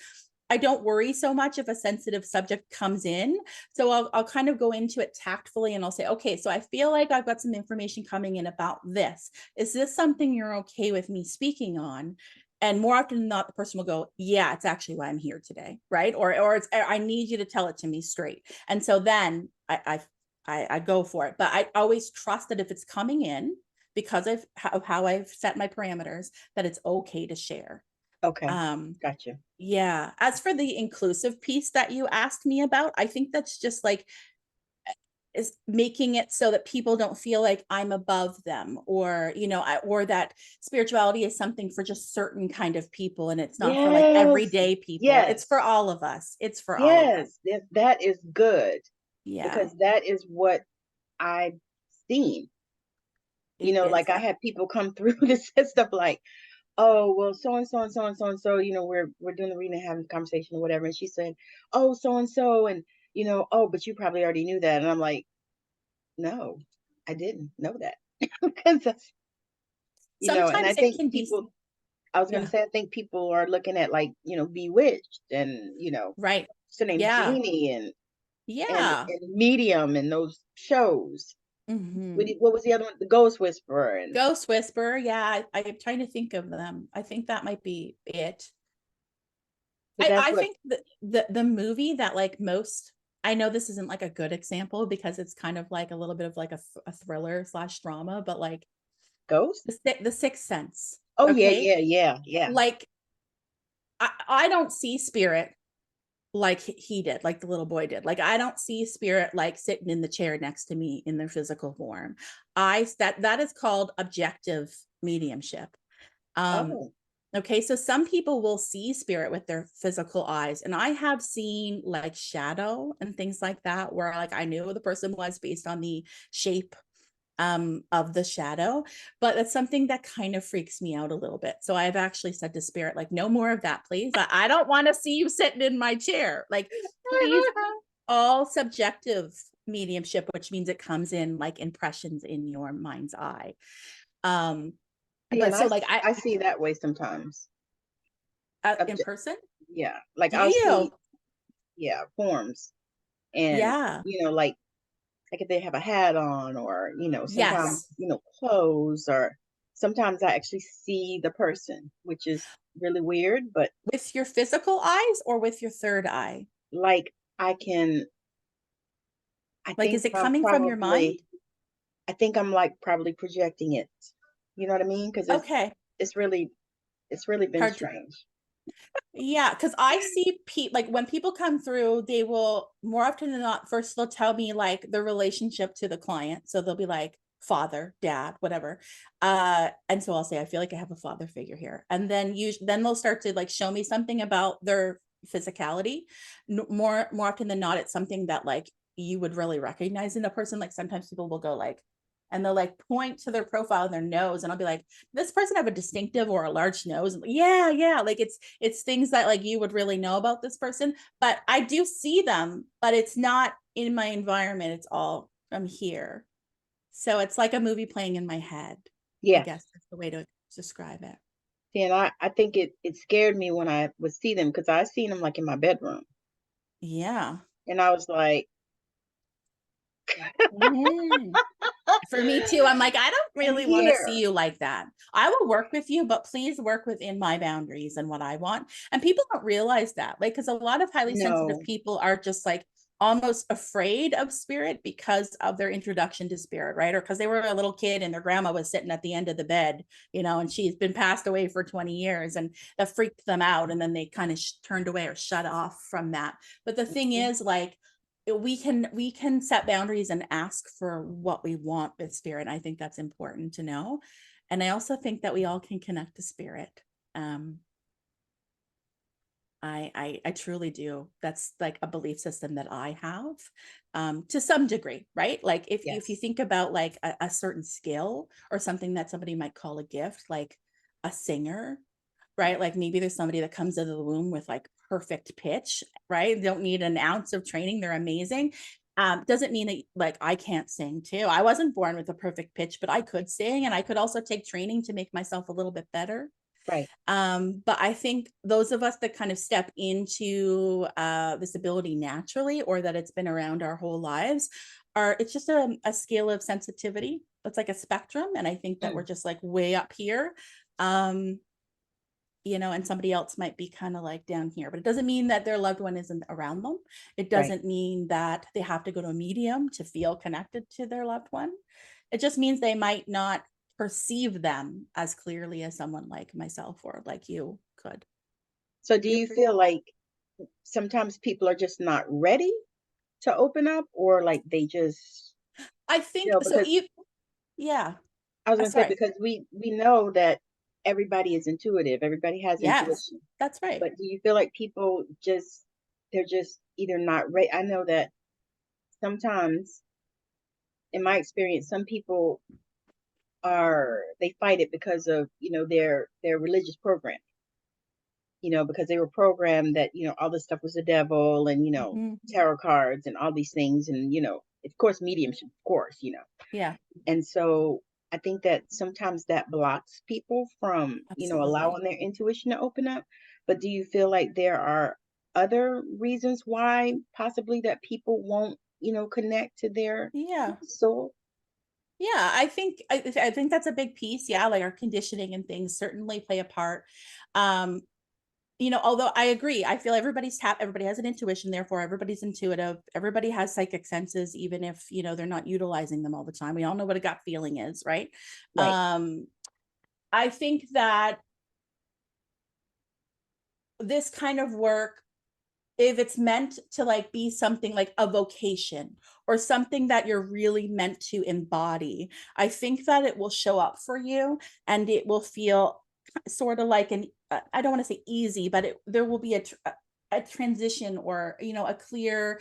I don't worry so much if a sensitive subject comes in. So I'll kind of go into it tactfully, and I'll say, okay, so I feel like I've got some information coming in about this. Is this something you're okay with me speaking on? And more often than not, the person will go, yeah, it's actually why I'm here today, right? Or it's, I need you to tell it to me straight. And so then I go for it. But I always trust that if it's coming in, because of how I've set my parameters, that it's okay to share. Okay, Um, gotcha. yeah. As for the inclusive piece that you asked me about, I think that's just like, is making it so that people don't feel like I'm above them, or or that spirituality is something for just certain kind of people, and it's not for like Yes, everyday people. It's for yes, all of us. It's for all of us. yes. That is good Yeah. because that is what I've seen. It's Like I had people come through this stuff like, oh, well, so and so and so and so and so, we're doing the reading and having the conversation or whatever. And she said, oh, so and so, and oh, but you probably already knew that. And I'm like, no, I didn't know that. Because that's, and I sometimes it think can be. people, I was gonna Yeah. say, I think people are looking at like, Bewitched and, Right. what's her name, Yeah. Genie and Yeah. Medium and those shows. Hmm. What was the other one? The Ghost Whisperer and Ghost Whisper. Yeah. I'm trying to think of them. I think that might be it. because that's I what think the movie that like most, I know this isn't like a good example because it's kind of like a little bit of like a thriller slash drama, but like Ghost. the Sixth Sense. Oh yeah, Okay. yeah, yeah, yeah. Like I don't see spirit like he did, like the little boy did. Like I don't see spirit like sitting in the chair next to me in their physical form. That is called objective mediumship. Um, Oh, okay, so some people will see spirit with their physical eyes, and I have seen like shadow and things like that, where like I knew who the person was based on the shape of the shadow. But that's something that kind of freaks me out a little bit. So I've actually said to spirit, like, no more of that, please. I don't want to see you sitting in my chair. Like, please, all subjective mediumship, which means it comes in like impressions in your mind's eye. um see, but and so like I see that way sometimes. in person. Yeah, like Do I'll you? see, yeah, forms, and Yeah. like if they have a hat on, or sometimes Yes. clothes, or sometimes I actually see the person, which is really weird, but With your physical eyes or with your third eye? like I can, I Like, think is it I'm coming from your mind? probably, I think I'm like probably projecting it. You know what I mean? Because Okay. it's really it's really been Hard to, strange. yeah, because I see people, like when people come through, they will more often than not, first they'll tell me like the relationship to the client. So they'll be like father, dad, whatever. And so I'll say, I feel like I have a father figure here. And then they'll start to like show me something about their physicality. More often than not, it's something that like you would really recognize in a person. Like sometimes people will go like, and they'll like point to their profile and their nose, and I'll be like, this person have a distinctive or a large nose? And yeah, yeah, like it's things that like you would really know about this person. But I do see them, but it's not in my environment. It's all from here. So it's like a movie playing in my head. I Yeah. guess that's the way to describe it. See, and I think it scared me when I would see them because I seen them like in my bedroom, Yeah. and I was like, Mm. For me too. I'm like, I don't And really want to see here, you like that. I will work with you, but please work within my boundaries and what I want. And people don't realize that. Like, because a lot of highly sensitive no, people are just like almost afraid of spirit because of their introduction to spirit, right? Or because they were a little kid and their grandma was sitting at the end of the bed, and she's been passed away for 20 years and that freaked them out. And then they kind of turned away or shut off from that. But the thing mhm, is, like, we can set boundaries and ask for what we want with spirit. I think that's important to know. And I also think that we all can connect to spirit. um I truly do. That's like a belief system that I have, to some degree, right? Like if you yes, think about like a certain skill or something that somebody might call a gift, like a singer, right? Like maybe there's somebody that comes out of the womb with like perfect pitch, right? They don't need an ounce of training. They're amazing. Doesn't mean that like I can't sing too. I wasn't born with a perfect pitch, but I could sing and I could also take training to make myself a little bit better. right. But I think those of us that kind of step into this ability naturally, or that it's been around our whole lives, it's just a scale of sensitivity. It's like a spectrum. And I think that we're Mm, just like way up here. Um, and somebody else might be kind of like down here, but it doesn't mean that their loved one isn't around them. It right. doesn't mean that they have to go to a medium to feel connected to their loved one. It just means they might not perceive them as clearly as someone like myself or like you could. So do Do you you agree? feel like sometimes people are just not ready to open up, or like they just, I think so. because Yeah. I was gonna say, Sorry. because we know that everybody is intuitive, everybody has Yes, intuition, that's right. but do you feel like people just, they're just either not ready? I know that sometimes, in my experience, some people they fight it because of their religious program, because they were programmed that all this stuff was the devil, and Mhm. tarot cards and all these things, and of course mediumship, of course, Yeah, and so I think that sometimes that blocks people from absolutely. allowing their intuition to open up. But do you feel like there are other reasons why possibly that people won't connect to their Yeah. soul? Yeah, I think that's a big piece. Yeah, like our conditioning and things certainly play a part. Um, although I agree, I feel everybody has an intuition, therefore everybody's intuitive. Everybody has psychic senses, even if, they're not utilizing them all the time. We all know what a gut feeling is, right? Right, Um, I think that this kind of work, if it's meant to like be something like a vocation or something that you're really meant to embody, I think that it will show up for you and it will feel sort of like I don't want to say easy, but there will be a transition, or a clear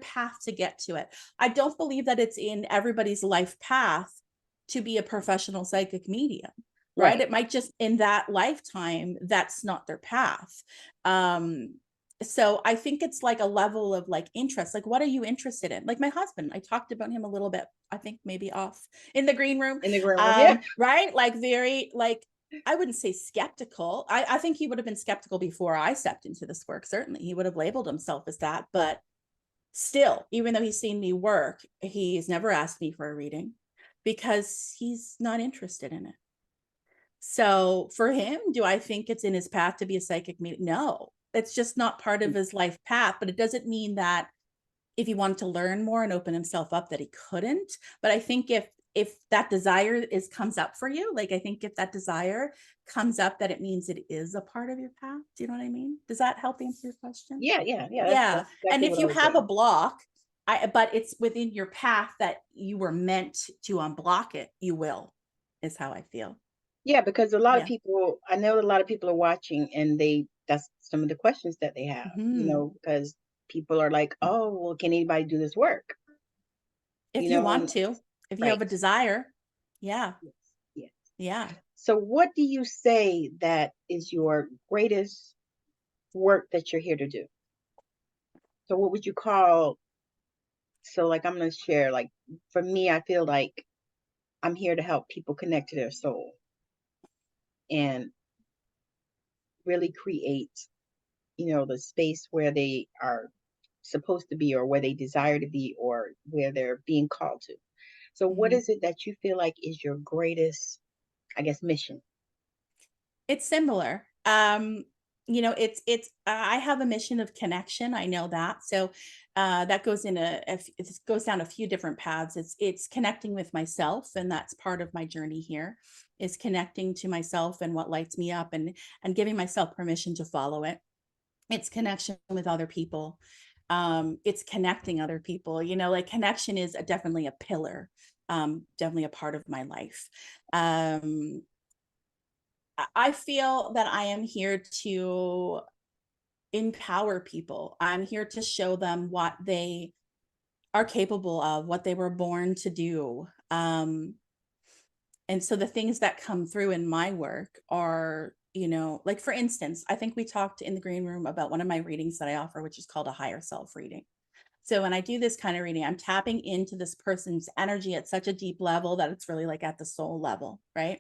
path to get to it. I don't believe that it's in everybody's life path to be a professional psychic medium, right? right. It might just in that lifetime that's not their path. um so I think it's like a level of like interest. Like, what are you interested in? Like my husband, I talked about him a little bit, I think maybe off in the green room. In the green room, yeah. Right? Like very like, I wouldn't say skeptical. I think he would have been skeptical before I stepped into this work. Certainly. He would have labeled himself as that. But still, even though he's seen me work, he's never asked me for a reading because he's not interested in it. So for him, do I think it's in his path to be a psychic medium? No, it's just not part of his life path. But it doesn't mean that if he wanted to learn more and open himself up that he couldn't. But I think if that desire comes up for you, like I think if that desire comes up, that it means it is a part of your path. Do you know what I mean? Does that help answer your question? Yeah, yeah, yeah, Yeah. that's And exactly if what I you was have a saying. block, but it's within your path that you were meant to unblock it, you will, is how I feel. Yeah, because a lot of Yeah. people, I know a lot of people are watching, and that's some of the questions that they have, Mhm. because people are like, oh, well, can anybody do this work? If you want And to, if you have right. a desire. Yeah. Yes, yes. Yeah. So what do you say that is your greatest work that you're here to do? So what would you call, so like I'm going to share, like for me, I feel like I'm here to help people connect to their soul and really create, the space where they are supposed to be, or where they desire to be, or where they're being called to. So what Mhm. is it that you feel like is your greatest, I guess, mission? It's similar. It's I have a mission of connection. I know that. So that goes in it goes down a few different paths. It's connecting with myself, and that's part of my journey here. Is connecting to myself and what lights me up, and giving myself permission to follow it. It's connection with other people. It's connecting other people. Like connection is definitely a pillar. Definitely a part of my life. I feel that I am here to empower people. I'm here to show them what they are capable of, what they were born to do. And so the things that come through in my work are, like for instance, I think we talked in the green room about one of my readings that I offer, which is called a higher self reading. So when I do this kind of reading, I'm tapping into this person's energy at such a deep level that it's really like at the soul level, right?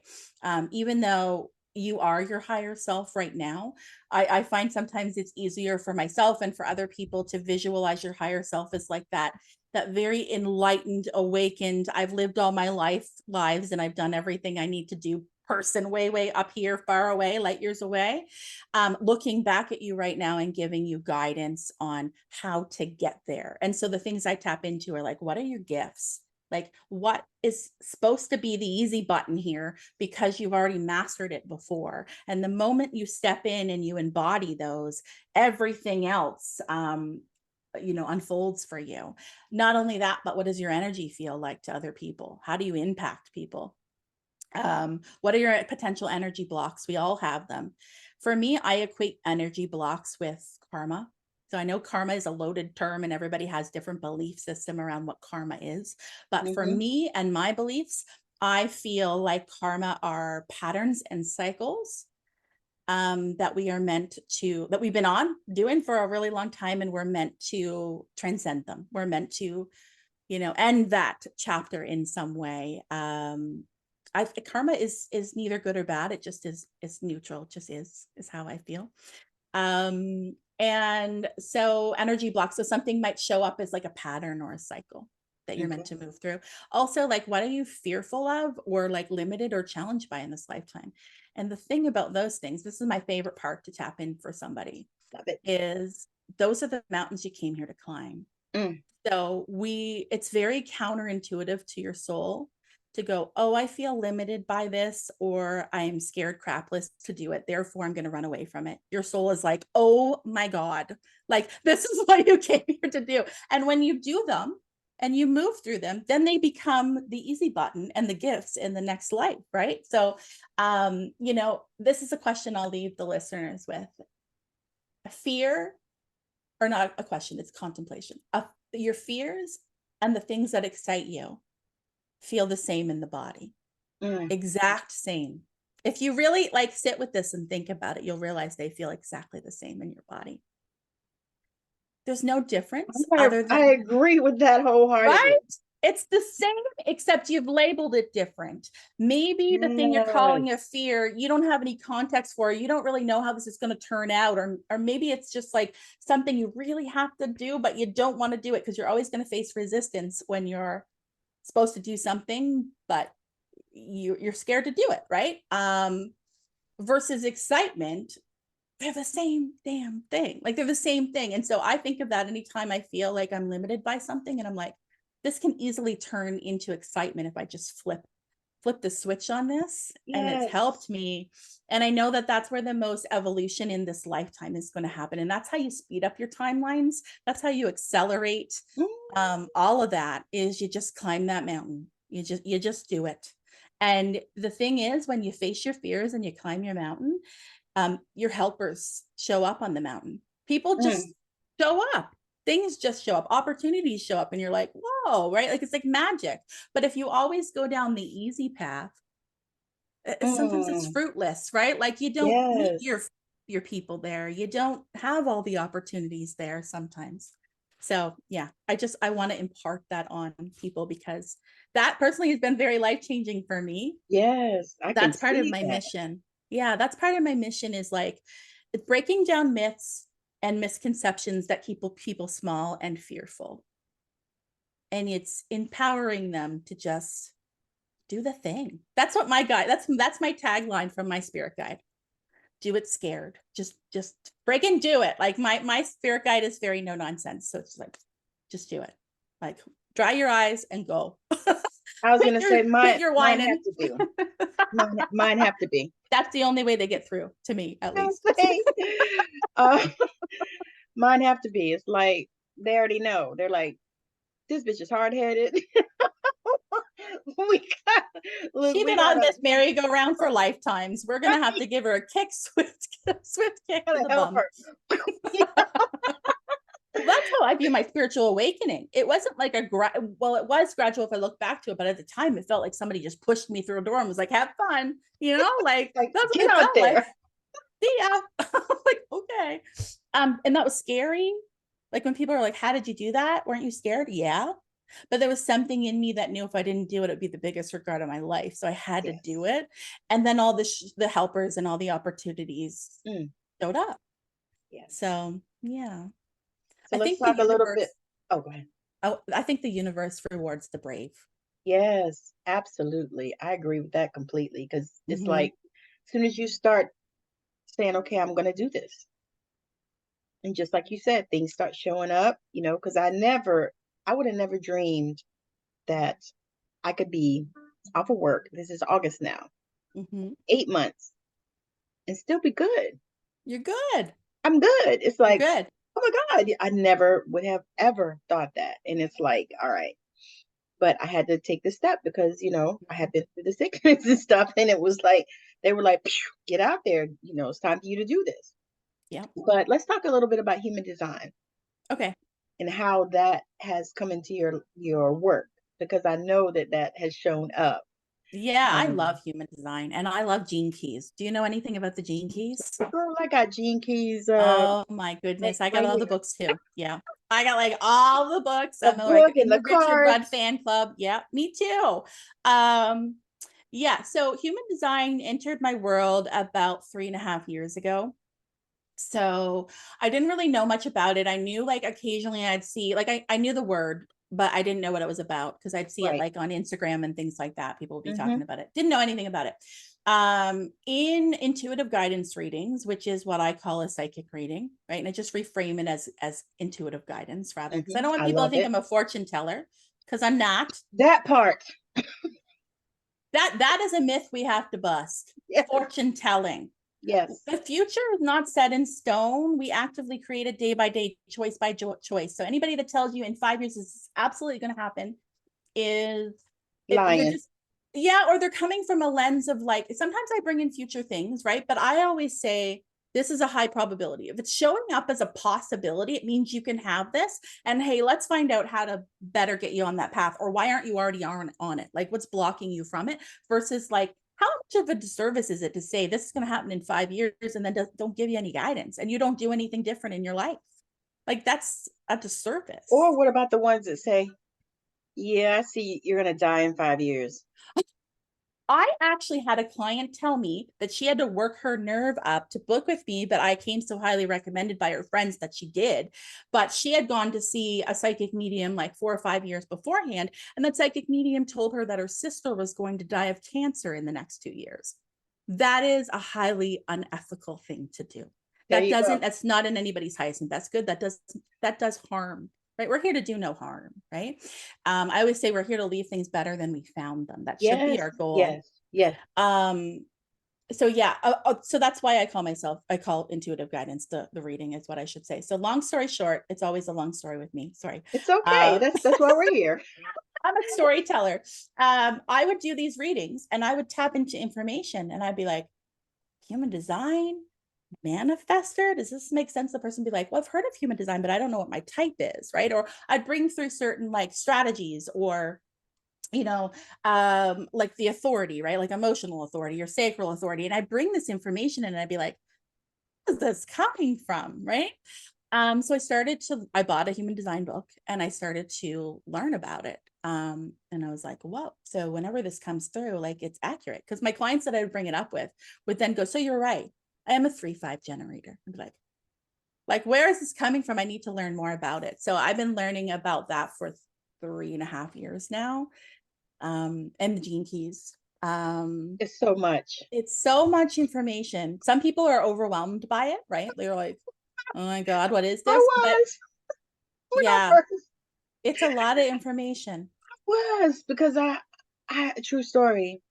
Even though you are your higher self right now, I find sometimes it's easier for myself and for other people to visualize your higher self as like that very enlightened, awakened, I've lived all my lives and I've done everything I need to do person way up here, far away, light years away, looking back at you right now and giving you guidance on how to get there. And so the things I tap into are like, what are your gifts? Like, what is supposed to be the easy button here because you've already mastered it before? And the moment you step in and you embody those, everything else, unfolds for you. Not only that, but what does your energy feel like to other people? How do you impact people? What are your potential energy blocks? We all have them. For me, I equate energy blocks with karma. So I know karma is a loaded term and everybody has different belief system around what karma is. But for Hmm. me and my beliefs, I feel like karma are patterns and cycles that we've been on doing for a really long time, and we're meant to transcend them. We're meant to end that chapter in some way. Karma is neither good or bad. It just is neutral. It just is how I feel. And so energy blocks. So something might show up as like a pattern or a cycle that you're meant Okay. to move through. Also, like what are you fearful of or like limited or challenged by in this lifetime? And the thing about those things, this is my favorite part to tap in for somebody, Love it. is those are the mountains you came here to climb. Mm. So it's very counterintuitive to your soul to go, oh, I feel limited by this, or I am scared crapless to do it. Therefore, I'm going to run away from it. Your soul is like, oh my God, like this is what you came here to do. And when you do them and you move through them, then they become the easy button and the gifts in the next life. Right. So, this is a question I'll leave the listeners with. Fear, or not a question, it's contemplation. Your fears and the things that excite you feel the same in the body, Mm. exact same. If you really like sit with this and think about it, you'll realize they feel exactly the same in your body. There's no difference other I than, agree with that wholeheartedly. right? It's the same, except you've labeled it different. Maybe the thing you're calling a Yes. fear, you don't have any context for. You don't really know how this is going to turn out, or maybe it's just like something you really have to do, but you don't want to do it because you're always going to face resistance when you're supposed to do something, but you're scared to do it, right? Versus excitement, they're the same damn thing. Like they're the same thing. And so I think of that anytime I feel like I'm limited by something, and I'm like, this can easily turn into excitement if I just flip the switch on this. And it's Yes. helped me. And I know that that's where the most evolution in this lifetime is going to happen. And that's how you speed up your timelines. That's how you accelerate. Mm. All of that is you just climb that mountain. You just do it. And the thing is, when you face your fears and you climb your mountain, your helpers show up on the mountain. People just Mm. show up. Things just show up. Opportunities show up, and you're like, whoa, right? Like it's like magic. But if you always go down the easy path, sometimes it's Mm. fruitless, right? Like you don't meet Yes. your people there. You don't have all the opportunities there sometimes. So yeah, I want to impart that on people because that personally has been very life-changing for me. Yes. I can That's part of see my that. mission. Yeah, that's part of my mission, is like breaking down myths and misconceptions that keep people small and fearful. and it's empowering them to just do the thing. That's what my guide, that's my tagline from my spirit guide. Do it scared. Just freaking do it. Like my spirit guide is very no nonsense. So it's like, just do it. Like dry your eyes and go. I was going to say Quit mine, your mine have whining. to be. Mine have to be. That's the only way they get through to me, at I'll least. say, uh, mine have to be. It's like they already know. They're like, this bitch is hard headed. we got look. She's We been on gotta this merry-go-round for lifetimes. We're gonna have to give her a kick, swift kick to the help bum. her. Well, that's how I view my spiritual awakening. It wasn't like it was gradual if I look back to it, but at the time it felt like somebody just pushed me through a door and was like, have fun, like Like, that's what get it out felt like. there. See ya. Like, okay. And that was scary. Like when people are like, how did you do that? Weren't you scared? Yeah. But there was something in me that knew if I didn't do it, it'd be the biggest regret of my life. So I had to do Yes. it. And then all the helpers and all the opportunities Mm, showed up. yes. So yeah. So I let's think the talk a little bit. universe, Oh, go ahead. I think the universe rewards the brave. Yes, absolutely. I agree with that completely because it's Mm-hmm. like as soon as you start saying, okay, I'm going to do this. And just like you said, things start showing up, because I would have never dreamed that I could be off of work. This is August now, Mm-hmm. 8 months, and still be good. You're good. I'm good. It's You're like, good. oh my God, I never would have ever thought that. And it's like, all right. But I had to take the step because, I had been through the sickness and stuff. And it was like, they were like, get out there. It's time for you to do this. Yeah. But let's talk a little bit about human design Okay. and how that has come into your work, because I know that has shown up. Yeah, I Um, love human design and I love gene keys. Do you know anything about the gene keys? Girl, I got Gene Keys Oh my goodness. I got right all the here. books too. Yeah. I got like all the books. The I'm like book and in the the Richard Rudd cards. fan club. Yeah, me too. Um, yeah, so human design entered my world about 3.5 years ago. So I didn't really know much about it. I knew like occasionally I'd see like I knew the word, but I didn't know what it was about because I'd see it Right. like on Instagram and things like that. People would be Mm-hmm. talking about it. Didn't know anything about it. In intuitive guidance readings, which is what I call a psychic reading, right? And I just reframe it as intuitive guidance rather, because I Mm-hmm. don't want I people to love think it. I'm a fortune teller, because I'm not. That part. That is a myth we have to bust. Yes. Fortune telling. Yes. The future is not set in stone. We actively create it day by day, choice by choice. So anybody that tells you in 5 years this is absolutely going to happen is they're Lying. just, yeah, or they're coming from a lens of like, sometimes I bring in future things, right? But I always say this is a high probability. If it's showing up as a possibility, it means you can have this. And hey, let's find out how to better get you on that path. Or why aren't you already on it? Like what's blocking you from it versus like, how much of a disservice is it to say this is going to happen in 5 years and then don't give you any guidance and you don't do anything different in your life? Like that's a disservice. Or what about the ones that say, yeah, I see you're going to die in 5 years? I actually had a client tell me that she had to work her nerve up to book with me, but I came so highly recommended by her friends that she did. But she had gone to see a psychic medium like 4 or 5 years beforehand. And that psychic medium told her that her sister was going to die of cancer in the next 2 years. That is a highly unethical thing to do. There you go. That's not in anybody's highest and best good. That does harm, right? We're here to do no harm, right? I always say we're here to leave things better than we found them. That should be Yes. our goal. Yes. Yes. So yeah, so that's why I call intuitive guidance the reading is what I should say. So long story short, it's always a long story with me. Sorry. It's okay. That's why we're here. I'm a storyteller. I would do these readings and I would tap into information and I'd be like, human design, manifester, does this make sense? The person would be like, well, I've heard of human design, but I don't know what my type is, right? Or I'd bring through certain like strategies or like the authority, right? Like emotional authority or sacral authority. And I bring this information in and I'd be like, where is this coming from? Right. So I bought a human design book and I started to learn about it. And I was like, whoa. So whenever this comes through, like it's accurate. Because my clients that I would bring it up with would then go, so you're right. I am a 3-5 generator. I'd be like, where is this coming from? I need to learn more about it. So I've been learning about that for 3.5 years now. And the Gene Keys. It's so much. It's so much information. Some people are overwhelmed by it, right? They're like, oh my God, what is I this? But was when I yeah, first it's a lot of information. was because true story.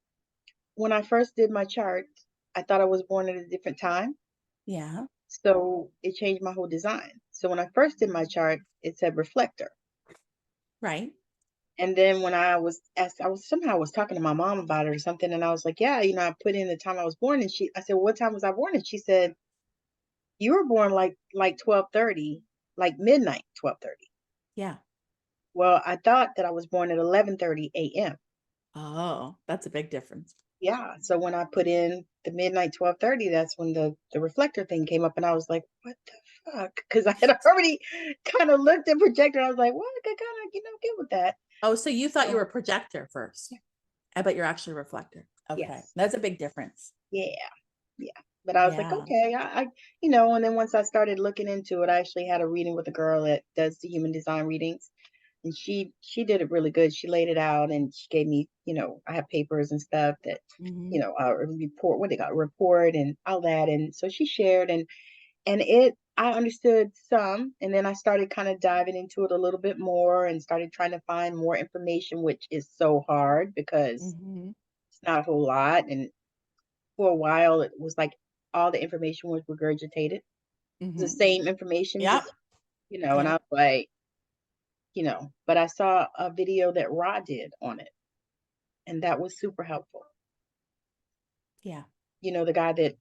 When I first did my chart, I thought I was born at a different time. Yeah. So it changed my whole design. So when I first did my chart, it said reflector. Right. And then when I was asked, I was talking to my mom about it or something, and I was like, yeah, I put in the time I was born, and I said, well, what time was I born? And she said, you were born like 12:30, like midnight 12:30. Yeah. Well, I thought that I was born at 11:30 a.m. Oh, that's a big difference. Yeah. So when I put in the midnight 12:30, that's when the reflector thing came up, and I was like, what the fuck? Because I had already kind of looked at projector. I was like, well, I could kind of, get with that. Oh, so you thought you were So a projector first. yeah. I bet you're actually a reflector. Okay. Yes. That's a big difference. Yeah. Yeah. But I was like, Yeah. okay, and then once I started looking into it, I actually had a reading with a girl that does the human design readings, and she did it really good. She laid it out, and she gave me, I have papers and stuff that, Mm-hmm. a report, what they got, a report and all that. And so she shared, and I understood some, and then I started kind of diving into it a little bit more and started trying to find more information, which is so hard because Mm-hmm. it's not a whole lot. And for a while, it was like all the information was regurgitated, the Mm-hmm. same information, Yep. just, and I Yep. was like, but I saw a video that Ra did on it, and that was super helpful. Yeah. The guy that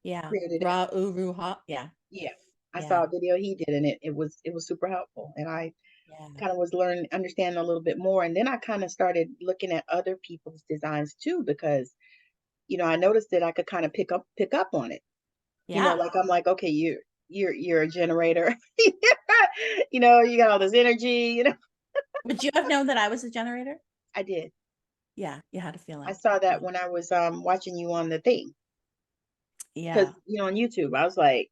Yeah. created it. Ra uru ha. Yeah. Yeah. I Yeah. saw a video he did, and it was super helpful. And I Yeah. kind of was learning, understanding a little bit more. And then I kind of started looking at other people's designs too, because, I noticed that I could kind of pick up on it. Yeah. Like I'm like, okay, you're a generator. You got all this energy. Would you have known that I was a generator? I did. Yeah. You had a I feeling. saw that Yeah. when I was watching you on the thing, because Yeah. on YouTube, I was like,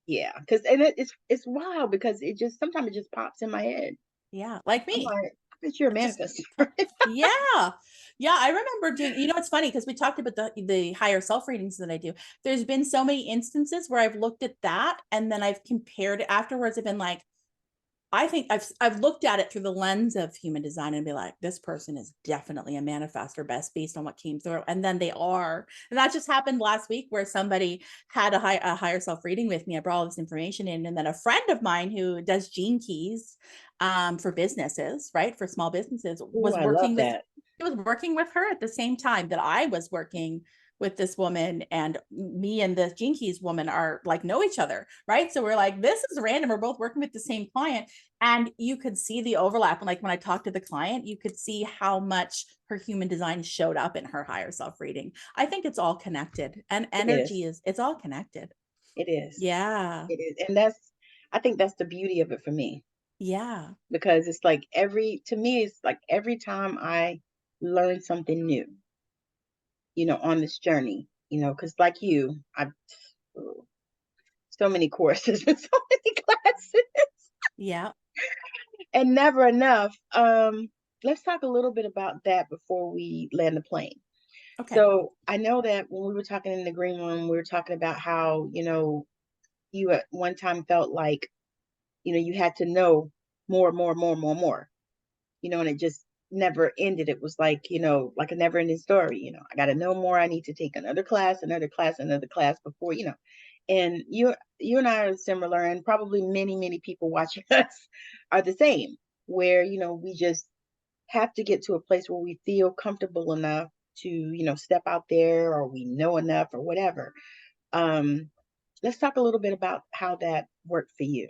yeah, because and it's wild because it just sometimes it just pops in my head. Yeah. Like I'm me. like, I bet you're a It just manifestor. yeah. Yeah. I remember doing, it's funny because we talked about the higher self readings that I do. There's been so many instances where I've looked at that and then I've compared it afterwards. I've been like, I think I've looked at it through the lens of human design and be like, this person is definitely a manifestor best based on what came through. And then they are. And that just happened last week where somebody had a higher self reading with me. I brought all this information in. And then a friend of mine who does Gene Keys for businesses, right? For small businesses Oh, was I love working with, that. it was working with her at the same time that I was working with this woman, and me and the Gene Keys woman are like know each other, right? So we're like, this is random. We're both working with the same client, and you could see the overlap. And like when I talked to the client, you could see how much her human design showed up in her higher self reading. I think it's all connected, and It is. it's all connected. It is. Yeah. It is. And I think that's the beauty of it for me, Yeah. because it's like to me, it's like every time I learn something new, on this journey, because like I've so many courses and so many classes Yeah. and never enough. Let's talk a little bit about that before we land the plane. Okay. So I know that when we were talking in the green room, we were talking about how, you at one time felt like, you had to know more, more, more, more, more, and it just never ended. It was like, like a never ending story. I got to know more. I need to take another class, another class, another class before, and you and I are similar, and probably many, many people watching us are the same, where, we just have to get to a place where we feel comfortable enough to, step out there, or we know enough or whatever. Um, let's talk a little bit about how that worked for you.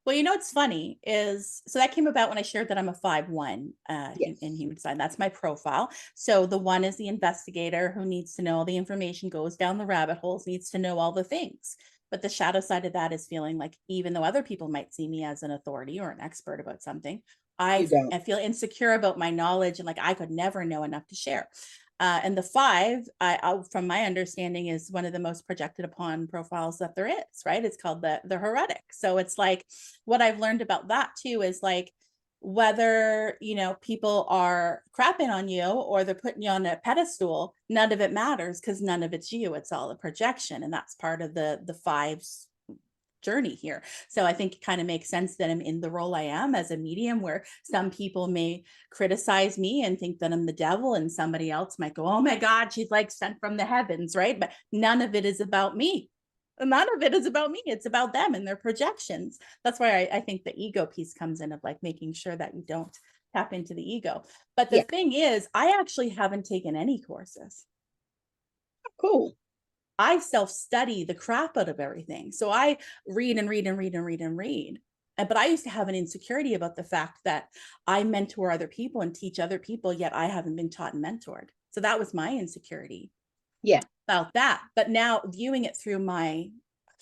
Well, what's funny is, so that came about when I shared that I'm a 5/1 in Yes, human design. That's my profile. So the one is the investigator who needs to know all the information, goes down the rabbit holes, needs to know all the things. But the shadow side of that is feeling like, even though other people might see me as an authority or an expert about something, you don't. I feel insecure about my knowledge and like I could never know enough to share. And the 5, from my understanding, is one of the most projected upon profiles that there is, right? It's called the heretic. So it's like, what I've learned about that too is like, whether, people are crapping on you or they're putting you on a pedestal, none of it matters because none of it's you. It's all a projection. And that's part of the fives journey here. So I think it kind of makes sense that I'm in the role I am as a medium, where some people may criticize me and think that I'm the devil, and somebody else might go, oh my God, she's like sent from the heavens, right? But none of it is about me. None of it is about me. It's about them and their projections. That's why I think the ego piece comes in, of like making sure that you don't tap into the ego. But the Yeah. thing is, I actually haven't taken any courses. Cool. I self-study the crap out of everything. So I read and read and read and read and read. But I used to have an insecurity about the fact that I mentor other people and teach other people, yet I haven't been taught and mentored. So that was my insecurity Yeah. about that. But now viewing it through my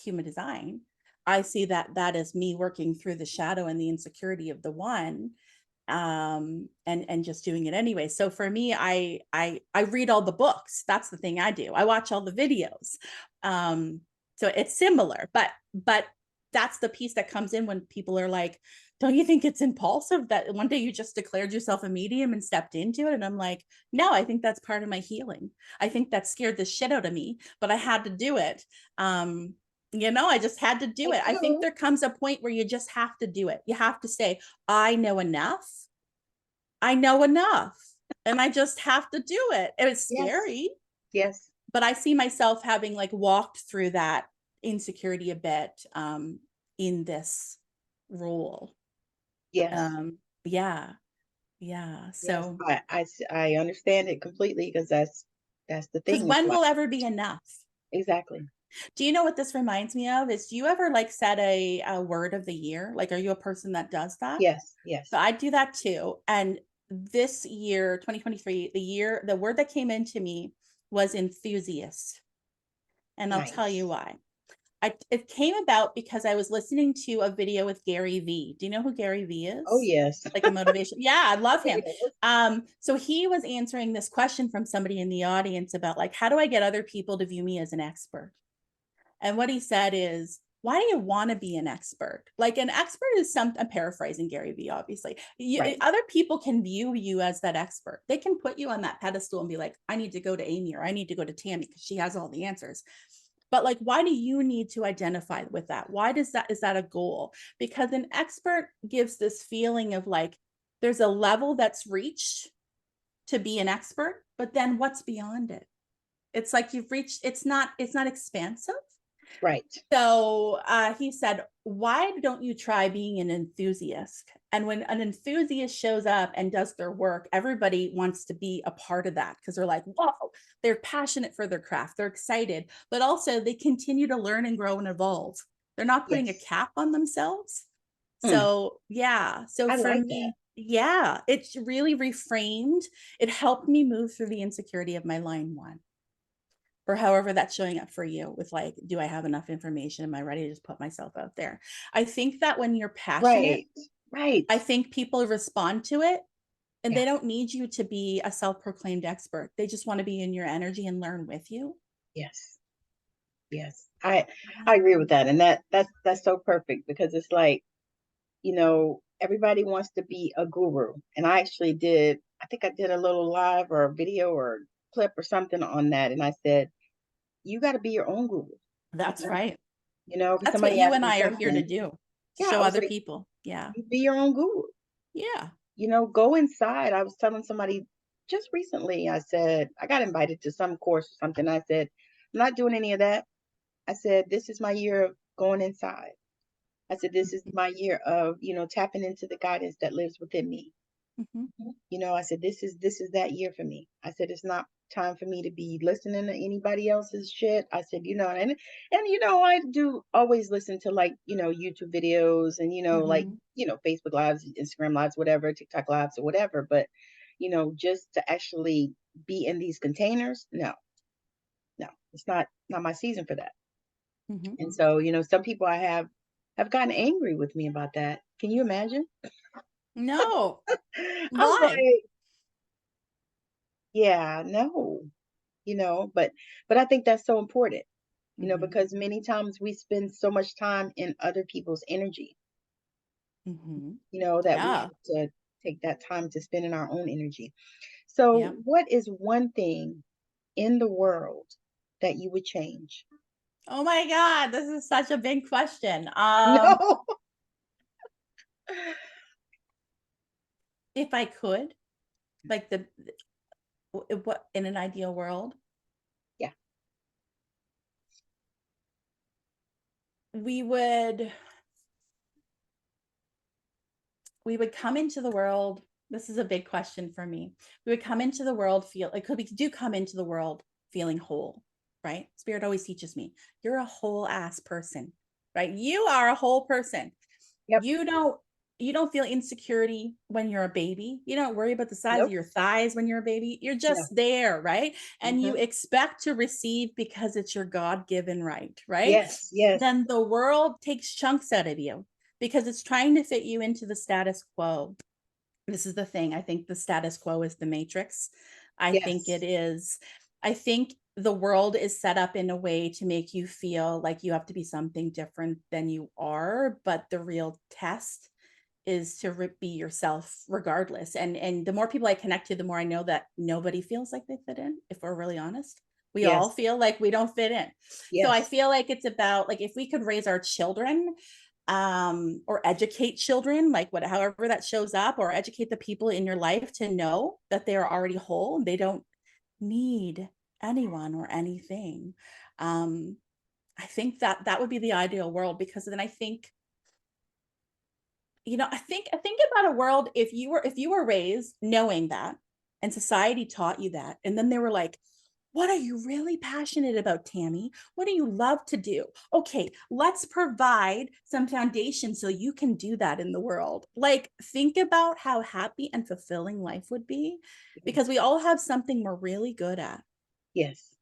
human design, I see that that is me working through the shadow and the insecurity of the one, and just doing it anyway. So for me, I read all the books. That's the thing I do. I watch all the videos. So it's similar, but that's the piece that comes in when people are like, don't you think it's impulsive that one day you just declared yourself a medium and stepped into it? And I'm like, no, I think that's part of my healing. I think that scared the shit out of me, but I had to do it. I just had to do Me it. I think too. there comes a point where you just have to do it. You have to say, I know enough. I know enough. And I just have to do it. And it's Yes. scary, Yes. but I see myself having like walked through that insecurity a bit, in this role. Yes. Yeah. Yeah. Yes. So, I understand it completely, because that's the because thing. It's when like, will ever be enough? exactly. Do you know what this reminds me of? Is, do you ever like set a word of the year? Like, are you a person that does that? Yes. Yes. So I do that too. And this year, 2023, the word that came into me was enthusiast. And I'll tell you Nice. why. It came about because I was listening to a video with Gary Vee. Do you know who Gary Vee Oh is? yes. Like a motivation. Yeah, I love Oh him. yes. So he was answering this question from somebody in the audience about like, how do I get other people to view me as an expert? And what he said is, why do you want to be an expert? Like, an expert is I'm paraphrasing Gary Vee, obviously. Right. Other people can view you as that expert. They can put you on that pedestal and be like, I need to go to Amy, or I need to go to Tammi because she has all the answers. But like, why do you need to identify with that? Why is that a goal? Because an expert gives this feeling of like, there's a level that's reached to be an expert, but then what's beyond it? It's like you've reached, it's not expansive. Right. So he said, why don't you try being an enthusiast? And when an enthusiast shows up and does their work, everybody wants to be a part of that because they're like, whoa, they're passionate for their craft. They're excited, but also they continue to learn and grow and evolve. They're not putting a Yes. cap on themselves. Hmm. So, yeah. So I for like that. me, yeah, it's really reframed. It helped me move through the insecurity of my line one, or however that's showing up for you with like, do I have enough information? Am I ready to just put myself out there? I think that when you're passionate, Right. Right. I think people respond to it, and Yeah. they don't need you to be a self-proclaimed expert. They just want to be in your energy and learn with you. Yes. Yes. I agree with that. And that's so perfect, because it's like, everybody wants to be a guru. And I think I did a little live or a video or clip or something on that. And I said, you got to be your own guru. That's right. Because That's what somebody you asked and me I are here to something. do, to Yeah, I show was other like, people. Yeah. you be your own guru. Yeah. Go inside. I was telling somebody just recently, I said, I got invited to some course or something. I said, I'm not doing any of that. I said, this is my year of going inside. I said, this is my year of, tapping into the guidance that lives within me. Mm-hmm. I said, this is that year for me. I said, it's not time for me to be listening to anybody else's shit. I said, I do always listen to, like, YouTube videos, and, like, Mm-hmm. Facebook lives, Instagram lives, whatever, TikTok lives or whatever. But, just to actually be in these containers, no, no, it's not my season for that. Mm-hmm. And so, some people I have gotten angry with me about that. Can you imagine? No. I'm Why? like, yeah, no, but I think that's so important, Mm-hmm. because many times we spend so much time in other people's energy, that we Yeah. have to take that time to spend in our own energy. So, Yeah. what is one thing in the world that you would change? Oh my God, this is such a big question. No. If I could, like what in an ideal world, Yeah. we would we would come into the world. This is a big question for me. We would come into the world feel like we do come into the world feeling whole, right? Spirit always teaches me you're a whole ass person, right? You are a whole person. Yep. You don't feel insecurity when you're a baby. You don't worry about the size of Nope. your thighs when you're a baby. You're No. just there, right? And you Hmm. expect to receive because it's your God-given right, right? Yes. Yes. Then the world takes chunks out of you because it's trying to fit you into the status quo. This is the thing. I think the status quo is the matrix. I think it Yes. is. I think the world is set up in a way to make you feel like you have to be something different than you are, but the real test is to be yourself regardless. And the more people I connect to, the more I know that nobody feels like they fit in, if we're really honest. We all Yes. feel like we don't fit in. So I Yes. feel like it's about like if we could raise our children or educate children, like what however that shows up, or educate the people in your life to know that they are already whole and they don't need anyone or anything. um I think that that would be the ideal world, because then I think, I think about a world if you were raised knowing that, and society taught you that, and then they were like, what are you really passionate about, Tammy? What do you love to do? Okay, let's provide some foundation so you can do that in the world. Like, think about how happy and fulfilling life would be, because we all have something we're really good at, Yes.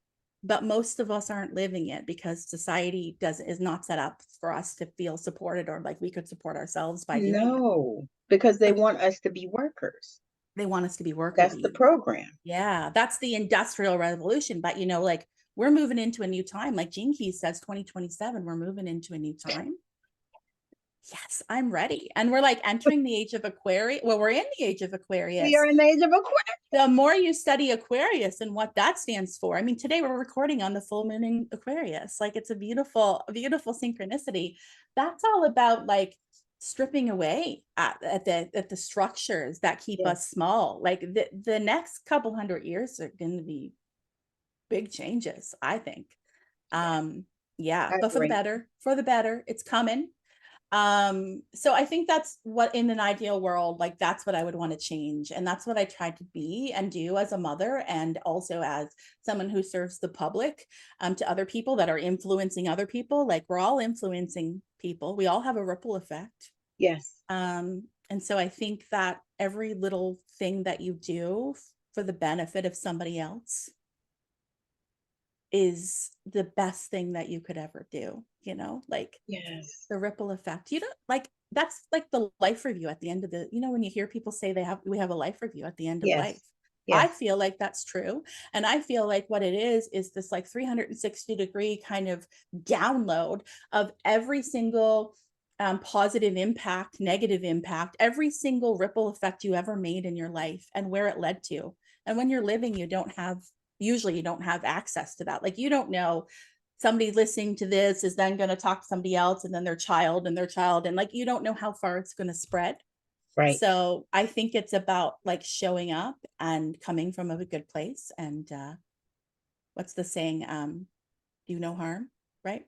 but most of us aren't living it because society is not set up for us to feel supported, or like we could support ourselves by doing it. No, because they So want us to be workers. they want us to be worker That's the bees. program. Yeah, that's the industrial revolution. But like we're moving into a new time. Like Gene Keys says, 2027, we're moving into a new time. Yes, I'm ready. And we're like entering the age of Aquarius. Well, we're in the age of We are Aquarius. in the age of Aquarius. The more you study Aquarius and what that stands for. I mean, today we're recording on the full moon in Aquarius. Like, it's a beautiful, beautiful synchronicity. That's all about like stripping away at the structures that keep Yes. us small. Like the next couple 100 years are going to be big changes, I think. Yes. Yeah, I but for the agree. better, it's coming. So I think that's what, in an ideal world, like that's what I would want to change. And that's what I tried to be and do as a mother, and also as someone who serves the public, to other people that are influencing other people. Like, we're all influencing people. We all have a ripple effect. Yes. And so I think that every little thing that you do for the benefit of somebody else is the best thing that you could ever do, like Yes. the ripple effect. You don't like That's like the life review at the end of when you hear people say we have a life review at the end of life. Yes. I Yes. feel like that's true. And I feel like what it is this like 360-degree kind of download of every single positive impact, negative impact, every single ripple effect you ever made in your life and where it led to. And when you're living, usually you don't have access to that. Like, you don't know somebody listening to this is then going to talk to somebody else, and then their child and their child. And like, you don't know how far it's going to spread. Right. So I think it's about like showing up and coming from a good place. And what's the saying? Do no harm, right?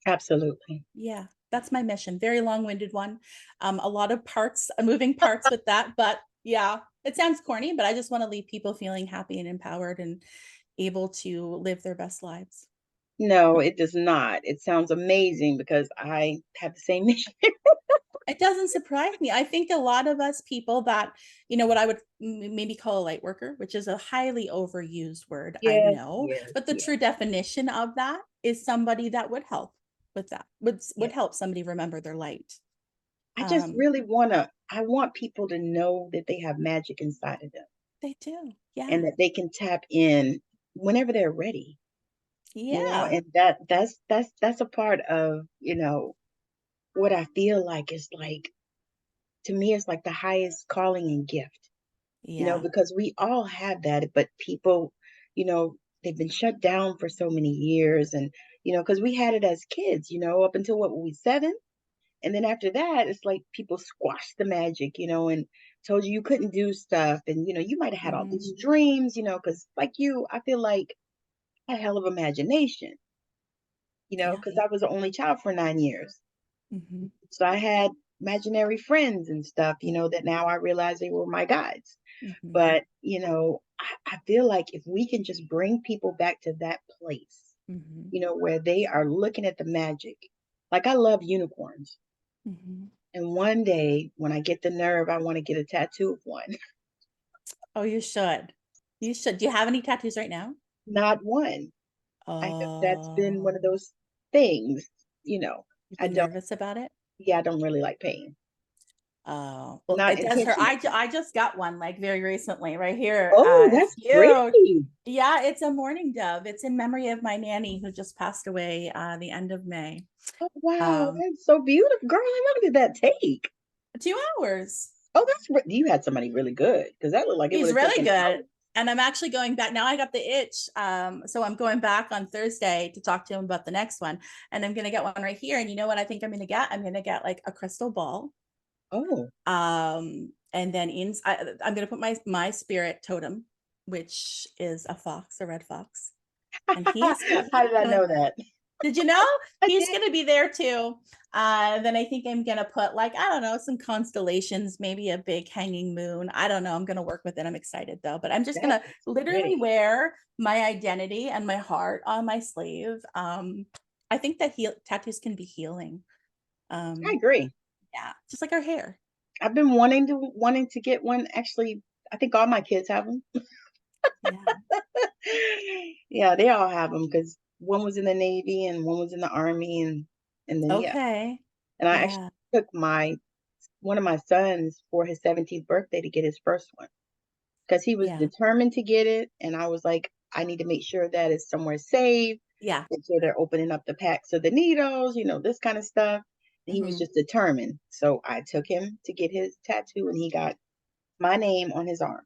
Absolutely. Yeah, that's my mission. Very long-winded one. A lot of parts, moving parts with that, but yeah, it sounds corny, but I just want to leave people feeling happy and empowered and able to live their best lives. No, it does not. It sounds amazing because I have the same mission. It doesn't surprise me. I think a lot of us people that, what I would maybe call a light worker, which is a highly overused word, I Yes. know, Yes. but the Yes. true definition of that is somebody that would help with that, would Yes. help somebody remember their light. I just Um, really I want people to know that they have magic inside of them they do. and Yeah. that they can tap in whenever they're ready, Yeah. and that's a part of, what I feel like is like, to me, it's like the highest calling and gift, Yeah. because we all have that, but people, you know, they've been shut down for so many years. And, because we had it as kids, up until what were we, 7? And then after that, it's like people squashed the magic, and told you couldn't do stuff. And, you might have had all Hmm. these dreams, because like you, I feel like I had a hell of imagination, Yeah. because I was the only child for 9 years. Hmm. So I had imaginary friends and stuff, that now I realize they were my guides. Hmm. But, I feel like if we can just bring people back to that place, Hmm. where they are looking at the magic. Like I love unicorns. Hmm. And one day when I get the nerve, I want to get a tattoo of one. Oh, you should. You should. Do you have any tattoos right now? Not one. I know that's been one of Oh, those things, you know. you've I been don't, nervous about it? yeah, I don't really like pain. Oh, well, Not it does hurt. intentional pain. I just got one like very recently right here. Oh, It's that's cute. pretty. Yeah, it's a mourning dove. It's in memory of my nanny who just passed away the end of May. Oh, wow, Um, that's so beautiful. Girl, how long did that take? 2 hours. Oh, you had somebody really good, because that looked like it would He's have really taken good. hours. And I'm actually going back now. I got the itch. So I'm going back on Thursday to talk to him about the next one. And I'm gonna get one right here. And you know what I think I'm gonna get? I'm gonna get like a crystal ball. Oh, And then I'm gonna put my spirit totem, which is a fox, a red fox. And how did I gonna know that? did you know I he's did. gonna be there too? Then I think I'm gonna put like, I don't know, some constellations, maybe a big hanging moon. I don't know. I'm gonna work with it. I'm excited though, but I'm just That gonna is literally pretty. wear my identity and my heart on my sleeve. I think that tattoos can be healing. I Um, agree. yeah, just like our hair. I've been wanting to get one. Actually, I think all my kids have them. Yeah. Yeah, they all have them because one was in the Navy and one was in the Army, and then yeah. Okay. And I actually Yeah. took my one of my sons for his 17th birthday to get his first one, because he was Yeah. determined to get it, and I was like, I need to make sure that it's somewhere safe. Yeah. And so they're opening up the packs of the needles, this kind of stuff. And he was Hmm. just determined. So I took him to get his tattoo, and he got my name on his arm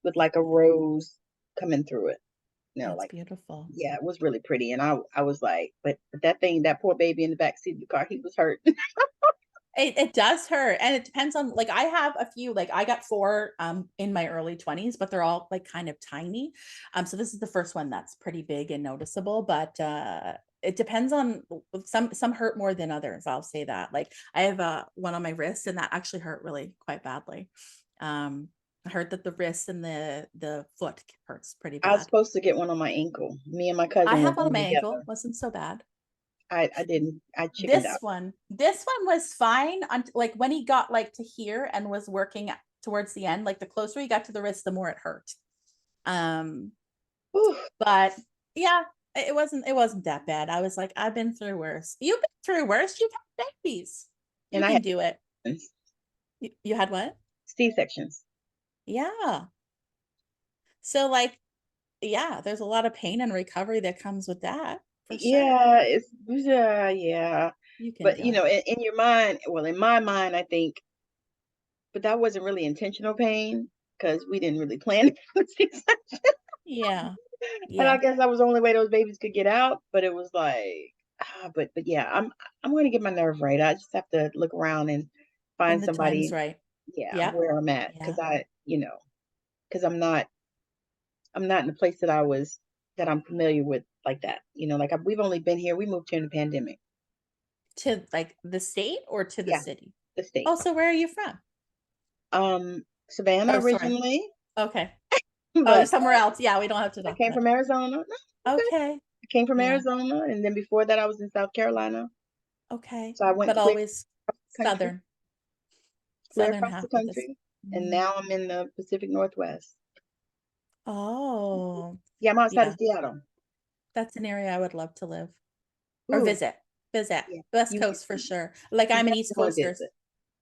with like a rose coming through it. That's Like, beautiful. yeah, it was really pretty. And I was like, but that thing, that poor baby in the back seat of the car, he was hurt. It does hurt. And it depends on, like, I have a few, like I got four in my early 20s, but they're all like kind of tiny. So this is the first one that's pretty big and noticeable, but it depends on some hurt more than others. I'll say that. Like I have one on my wrist and that actually hurt really quite badly. I heard that the wrist and the foot hurts pretty I was bad. supposed to get one on my ankle. Me and my I cousin were have one on going my ankle, together. wasn't so bad. I didn't. I chickened This out. one, this one was fine on like when he got like to here and was working towards the end, like the closer he got to the wrist, the more it hurt. Um, Whew. but yeah, it wasn't that bad. I was like, I've been through worse. You've been through worse. You've had babies. You And I can had do it. You had what? C-sections. Yeah. So like, yeah, there's a lot of pain and recovery that comes with that for sure. Yeah, yeah. You can But do it. in your mind, well, in my mind, I think, but that wasn't really intentional pain because we didn't really plan for C-section. Yeah. And I Yeah. guess that was the only way those babies could get out. But it was like, but yeah, I'm going to get my nerve right. I just have to look around and When find the time's somebody, right. yeah, Yeah. where I'm at, Yeah. because I'm not in the place that I'm familiar with like that. Like we've only been here. We moved here in the pandemic. To like the state or to the Yeah, city? the state. Oh, so where are you from? Savannah Oh, sorry. originally, Okay. Oh, you're but somewhere else. Yeah, we don't have to I talk came about from it. Arizona. No, okay. Okay. I came from Yeah. Arizona, and then before that, I was in South Carolina. Okay. So I went But clear always across the country, southern, clear southern across the half of this. country, and Mm. now I'm in the Pacific Northwest. Oh, Yeah, I'm outside of yeah. Seattle. That's an area I would love to live or Ooh, visit. Visit. yeah. West You Coast for sure. Like you I'm an definitely East want to Coaster. visit.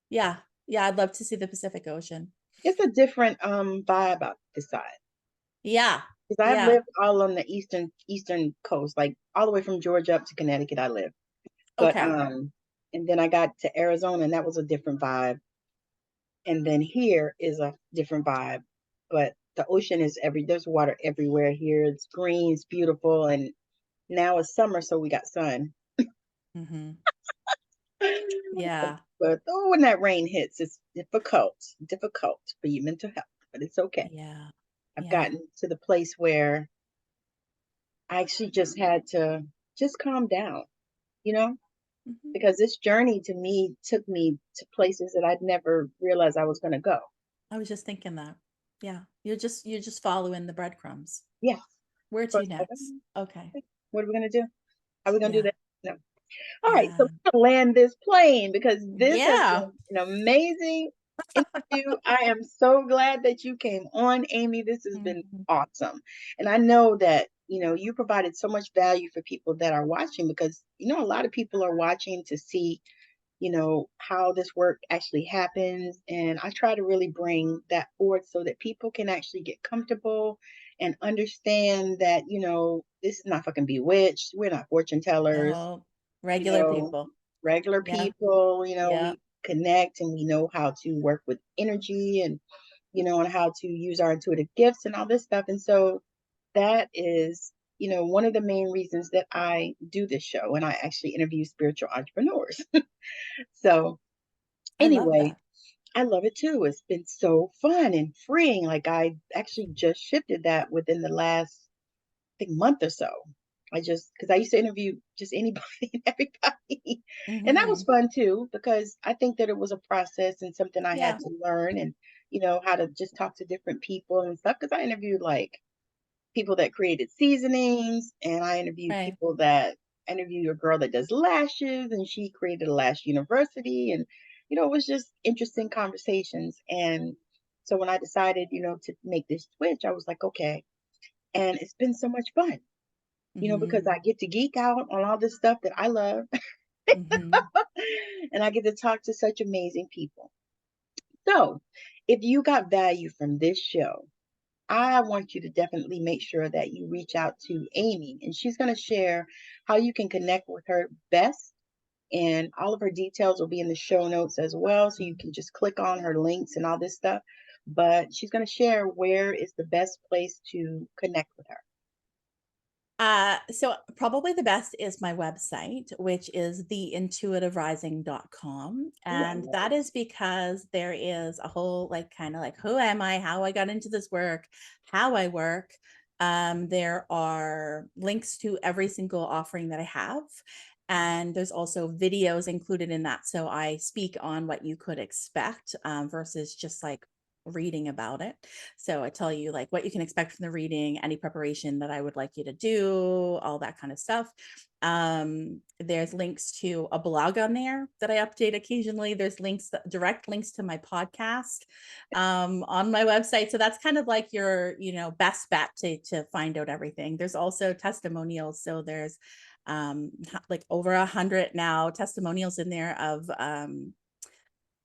Yeah. Yeah, I'd love to see the Pacific Ocean. It's a different vibe out this side. Yeah. Because I've Yeah. lived all on the eastern coast, like all the way from Georgia up to Connecticut. I live, but Okay. And then I got to Arizona and that was a different vibe. And then here is a different vibe. But the ocean is there's water everywhere here. It's green, it's beautiful. And now it's summer, so we got sun. Hmm. But, Yeah. but oh, when that rain hits, it's difficult for your mental health, but it's okay. Yeah. I've Yeah. gotten to the place where I actually just had to just calm down, you know, Hmm. because this journey to me took me to places that I'd never realized I was going to go. I was just thinking that. Yeah. You're just following the breadcrumbs. Yeah. Where So to it's like, next? Okay. what are we going to do? How are we going to do Yeah. that? No. All right. So Yeah. we're going to land this plane because this has Yeah. been an amazing interview. I am so glad that you came on, Amy. This has been Mhm. awesome. And I know that, you provided so much value for people that are watching because, a lot of people are watching to see, how this work actually happens. And I try to really bring that forward so that people can actually get comfortable and understand that, this is not fucking bewitched. We're not fortune tellers, No, you regular know, people. regular Yeah. people, Yeah. we connect and we know how to work with energy and, and how to use our intuitive gifts and all this stuff. And so that is, one of the main reasons that I do this show and I actually interview spiritual entrepreneurs. So I love anyway, that. I love it too. It's been so fun and freeing. Like I actually just shifted that within the last, I think, month or so. Because I used to interview just anybody and everybody. And that was Hmm. fun too, because I think that it was a process and something I had Yeah. to learn and, how to just talk to different people and stuff. Because I interviewed like people that created seasonings, and Right. I interviewed a girl that does lashes, and she created a lash university, and it was just interesting conversations. And so when I decided, to make this switch, I was like, okay, and it's been so much fun, because Hmm. I get to geek out on all this stuff that I love, Hmm. and I get to talk to such amazing people. So if you got value from this show, I want you to definitely make sure that you reach out to Amy, and she's going to share how you can connect with her best. And all of her details will be in the show notes as well. So you can just click on her links and all this stuff. But she's going to share where is the best place to connect with her. So probably the best is my website, which is theintuitiverising.com. Ooh, I And love that it. is because there is a whole like kind of like who am I, how I got into this work, how I work. There are links to every single offering that I have. And there's also videos included in that. So I speak on what you could expect versus just like reading about it. So I tell you like what you can expect from the reading, any preparation that I would like you to do, all that kind of stuff. There's links to a blog on there that I update occasionally. There's direct links to my podcast on my website. So that's kind of like your, best bet to find out everything. There's also testimonials. So there's like over 100 now testimonials in there of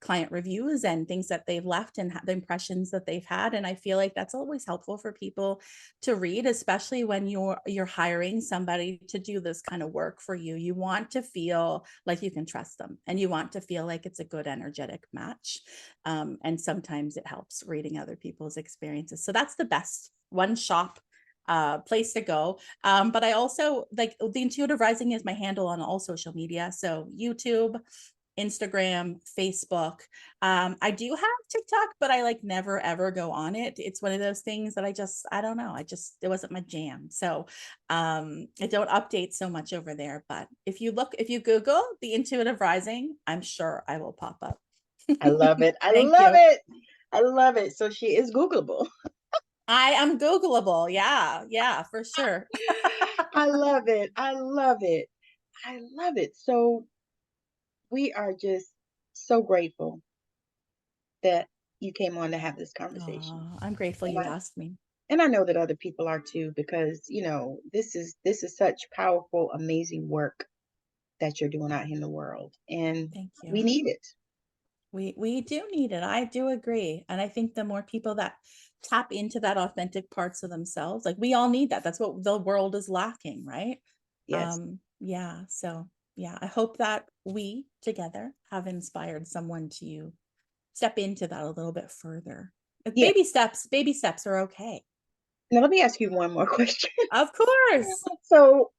client reviews and things that they've left and the impressions that they've had. And I feel like that's always helpful for people to read, especially when you're hiring somebody to do this kind of work for you. You want to feel like you can trust them, and you want to feel like it's a good energetic match. And sometimes it helps reading other people's experiences. So that's the best one shop place to go. But I also like the Intuitive Rising is my handle on all social media. So YouTube, Instagram, Facebook. I do have TikTok, but I like never ever go on it. It's one of those things that I don't know. It wasn't my jam. So I don't update so much over there. But if you Google the Intuitive Rising, I'm sure I will pop up. I love it. I Thank love you. it. I love it. So she is Googleable. I am Googleable. Yeah, yeah, for sure. I love it. I love it. I love it. So we are just so grateful that you came on to have this conversation. Oh, I'm grateful And you I asked me. and I know that other people are too, because this is such powerful, amazing work that you're doing out here in the world. And Thank we you. need it. We do need it. I do agree. And I think the more people that tap into that authentic parts of themselves, like we all need that. That's what the world is lacking, right? Yes. Yeah. So yeah, I hope that we together have inspired someone to step into that a little bit further. Yeah. Baby steps are okay. Now let me ask you one more question. Of course. So,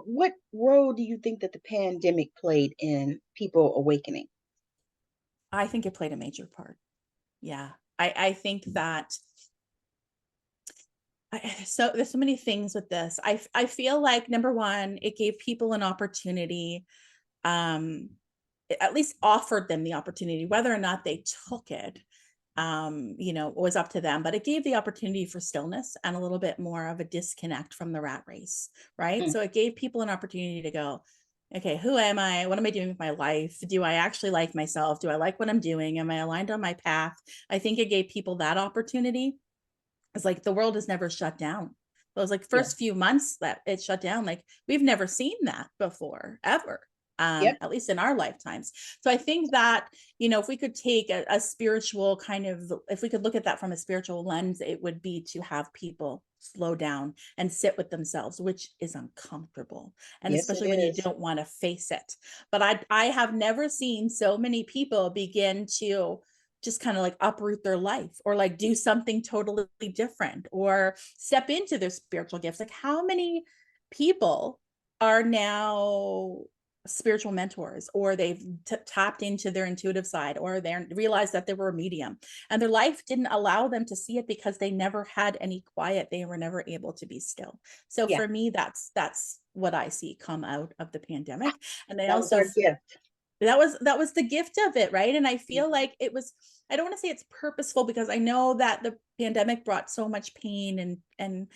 what role do you think that the pandemic played in people awakening? I think it played a major part. Yeah. I think that so there's so many things with this. I feel like number one, it gave people an opportunity, um, at least offered them the opportunity, whether or not they took it, was up to them, but it gave the opportunity for stillness and a little bit more of a disconnect from the rat race, right? Mm, So it gave people an opportunity to go, okay, who am I? What am I doing with my life? Do I actually like myself? Do I like what I'm doing? Am I aligned on my path? I think it gave people that opportunity. It's like the world has never shut down. Those like yeah. first few months that it shut down, like we've never seen that before, ever. Yep. At least in our lifetimes. So I think that, if we could take a spiritual kind of, if we could look at that from a spiritual lens, it would be to have people slow down and sit with themselves, which is uncomfortable. And Yes, it especially when you is. don't want to face it. But I have never seen so many people begin to just kind of like uproot their life or like do something totally different or step into their spiritual gifts. Like how many people are now spiritual mentors, or they've tapped into their intuitive side, or they realized that they were a medium and their life didn't allow them to see it because they never had any quiet. They were never able to be still. So Yeah. for me, that's what I see come out of the pandemic. And I That was also our gift. that was the gift of it, right? And I feel Mhm. like it was, I don't want to say it's purposeful because I know that the pandemic brought so much pain and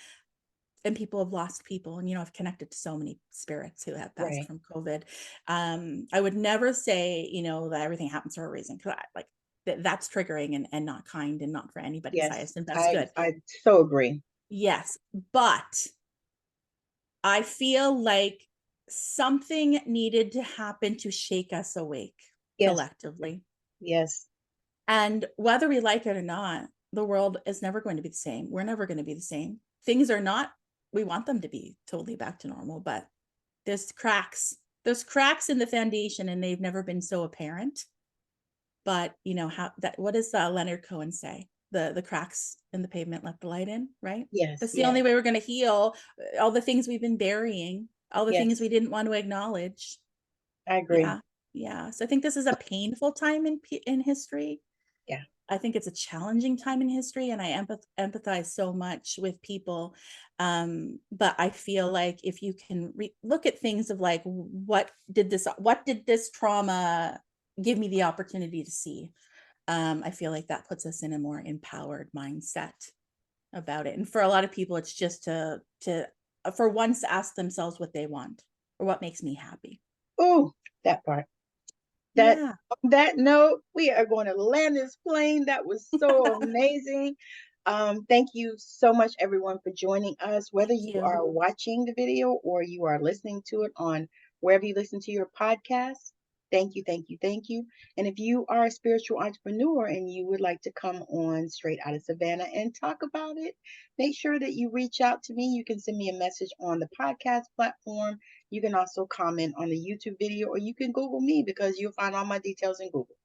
people have lost people, and I've connected to so many spirits who have passed Right. from COVID. I would never say, that everything happens for a reason, because that's triggering and not kind and not for anybody's Yes. highest and best I good. I so agree. Yes, but I feel like something needed to happen to shake us awake Yes. collectively. Yes. And whether we like it or not, the world is never going to be the same. We're never going to be the same. Things are not, we want them to be totally back to normal, but there's cracks. There's cracks in the foundation and they've never been so apparent. But how that, what does Leonard Cohen say? The cracks in the pavement let the light in, right? Yes. That's the Yes. only way we're going to heal all the things we've been burying, all the things Yes. we didn't want to acknowledge. I agree. Yeah. Yeah. So I think this is a painful time in history. Yeah. I think it's a challenging time in history, and I empathize so much with people. But I feel like if you can look at things of like, what did this trauma give me the opportunity to see? I feel like that puts us in a more empowered mindset about it. And for a lot of people, it's just to for once ask themselves what they want or what makes me happy. Oh, that part. That Yeah. On that note, we are going to land this plane. That was so amazing. Thank you so much, everyone, for joining us. Whether Thank you you. are watching the video or you are listening to it on wherever you listen to your podcast, thank you, thank you, thank you. And if you are a spiritual entrepreneur and you would like to come on Straight Out of Savannah and talk about it, make sure that you reach out to me. You can send me a message on the podcast platform. You can also comment on the YouTube video, or you can Google me because you'll find all my details in Google.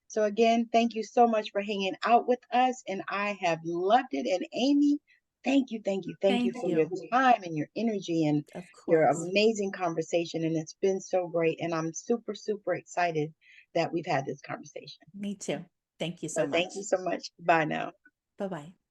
So, again, thank you so much for hanging out with us. And I have loved it. And Amy, thank you Thank for your you. time and your energy and Of your course. amazing conversation. And it's been so great. And I'm super, super excited that we've had this conversation. Me too. Thank you So, so thank you much. so much. Bye now. Bye bye.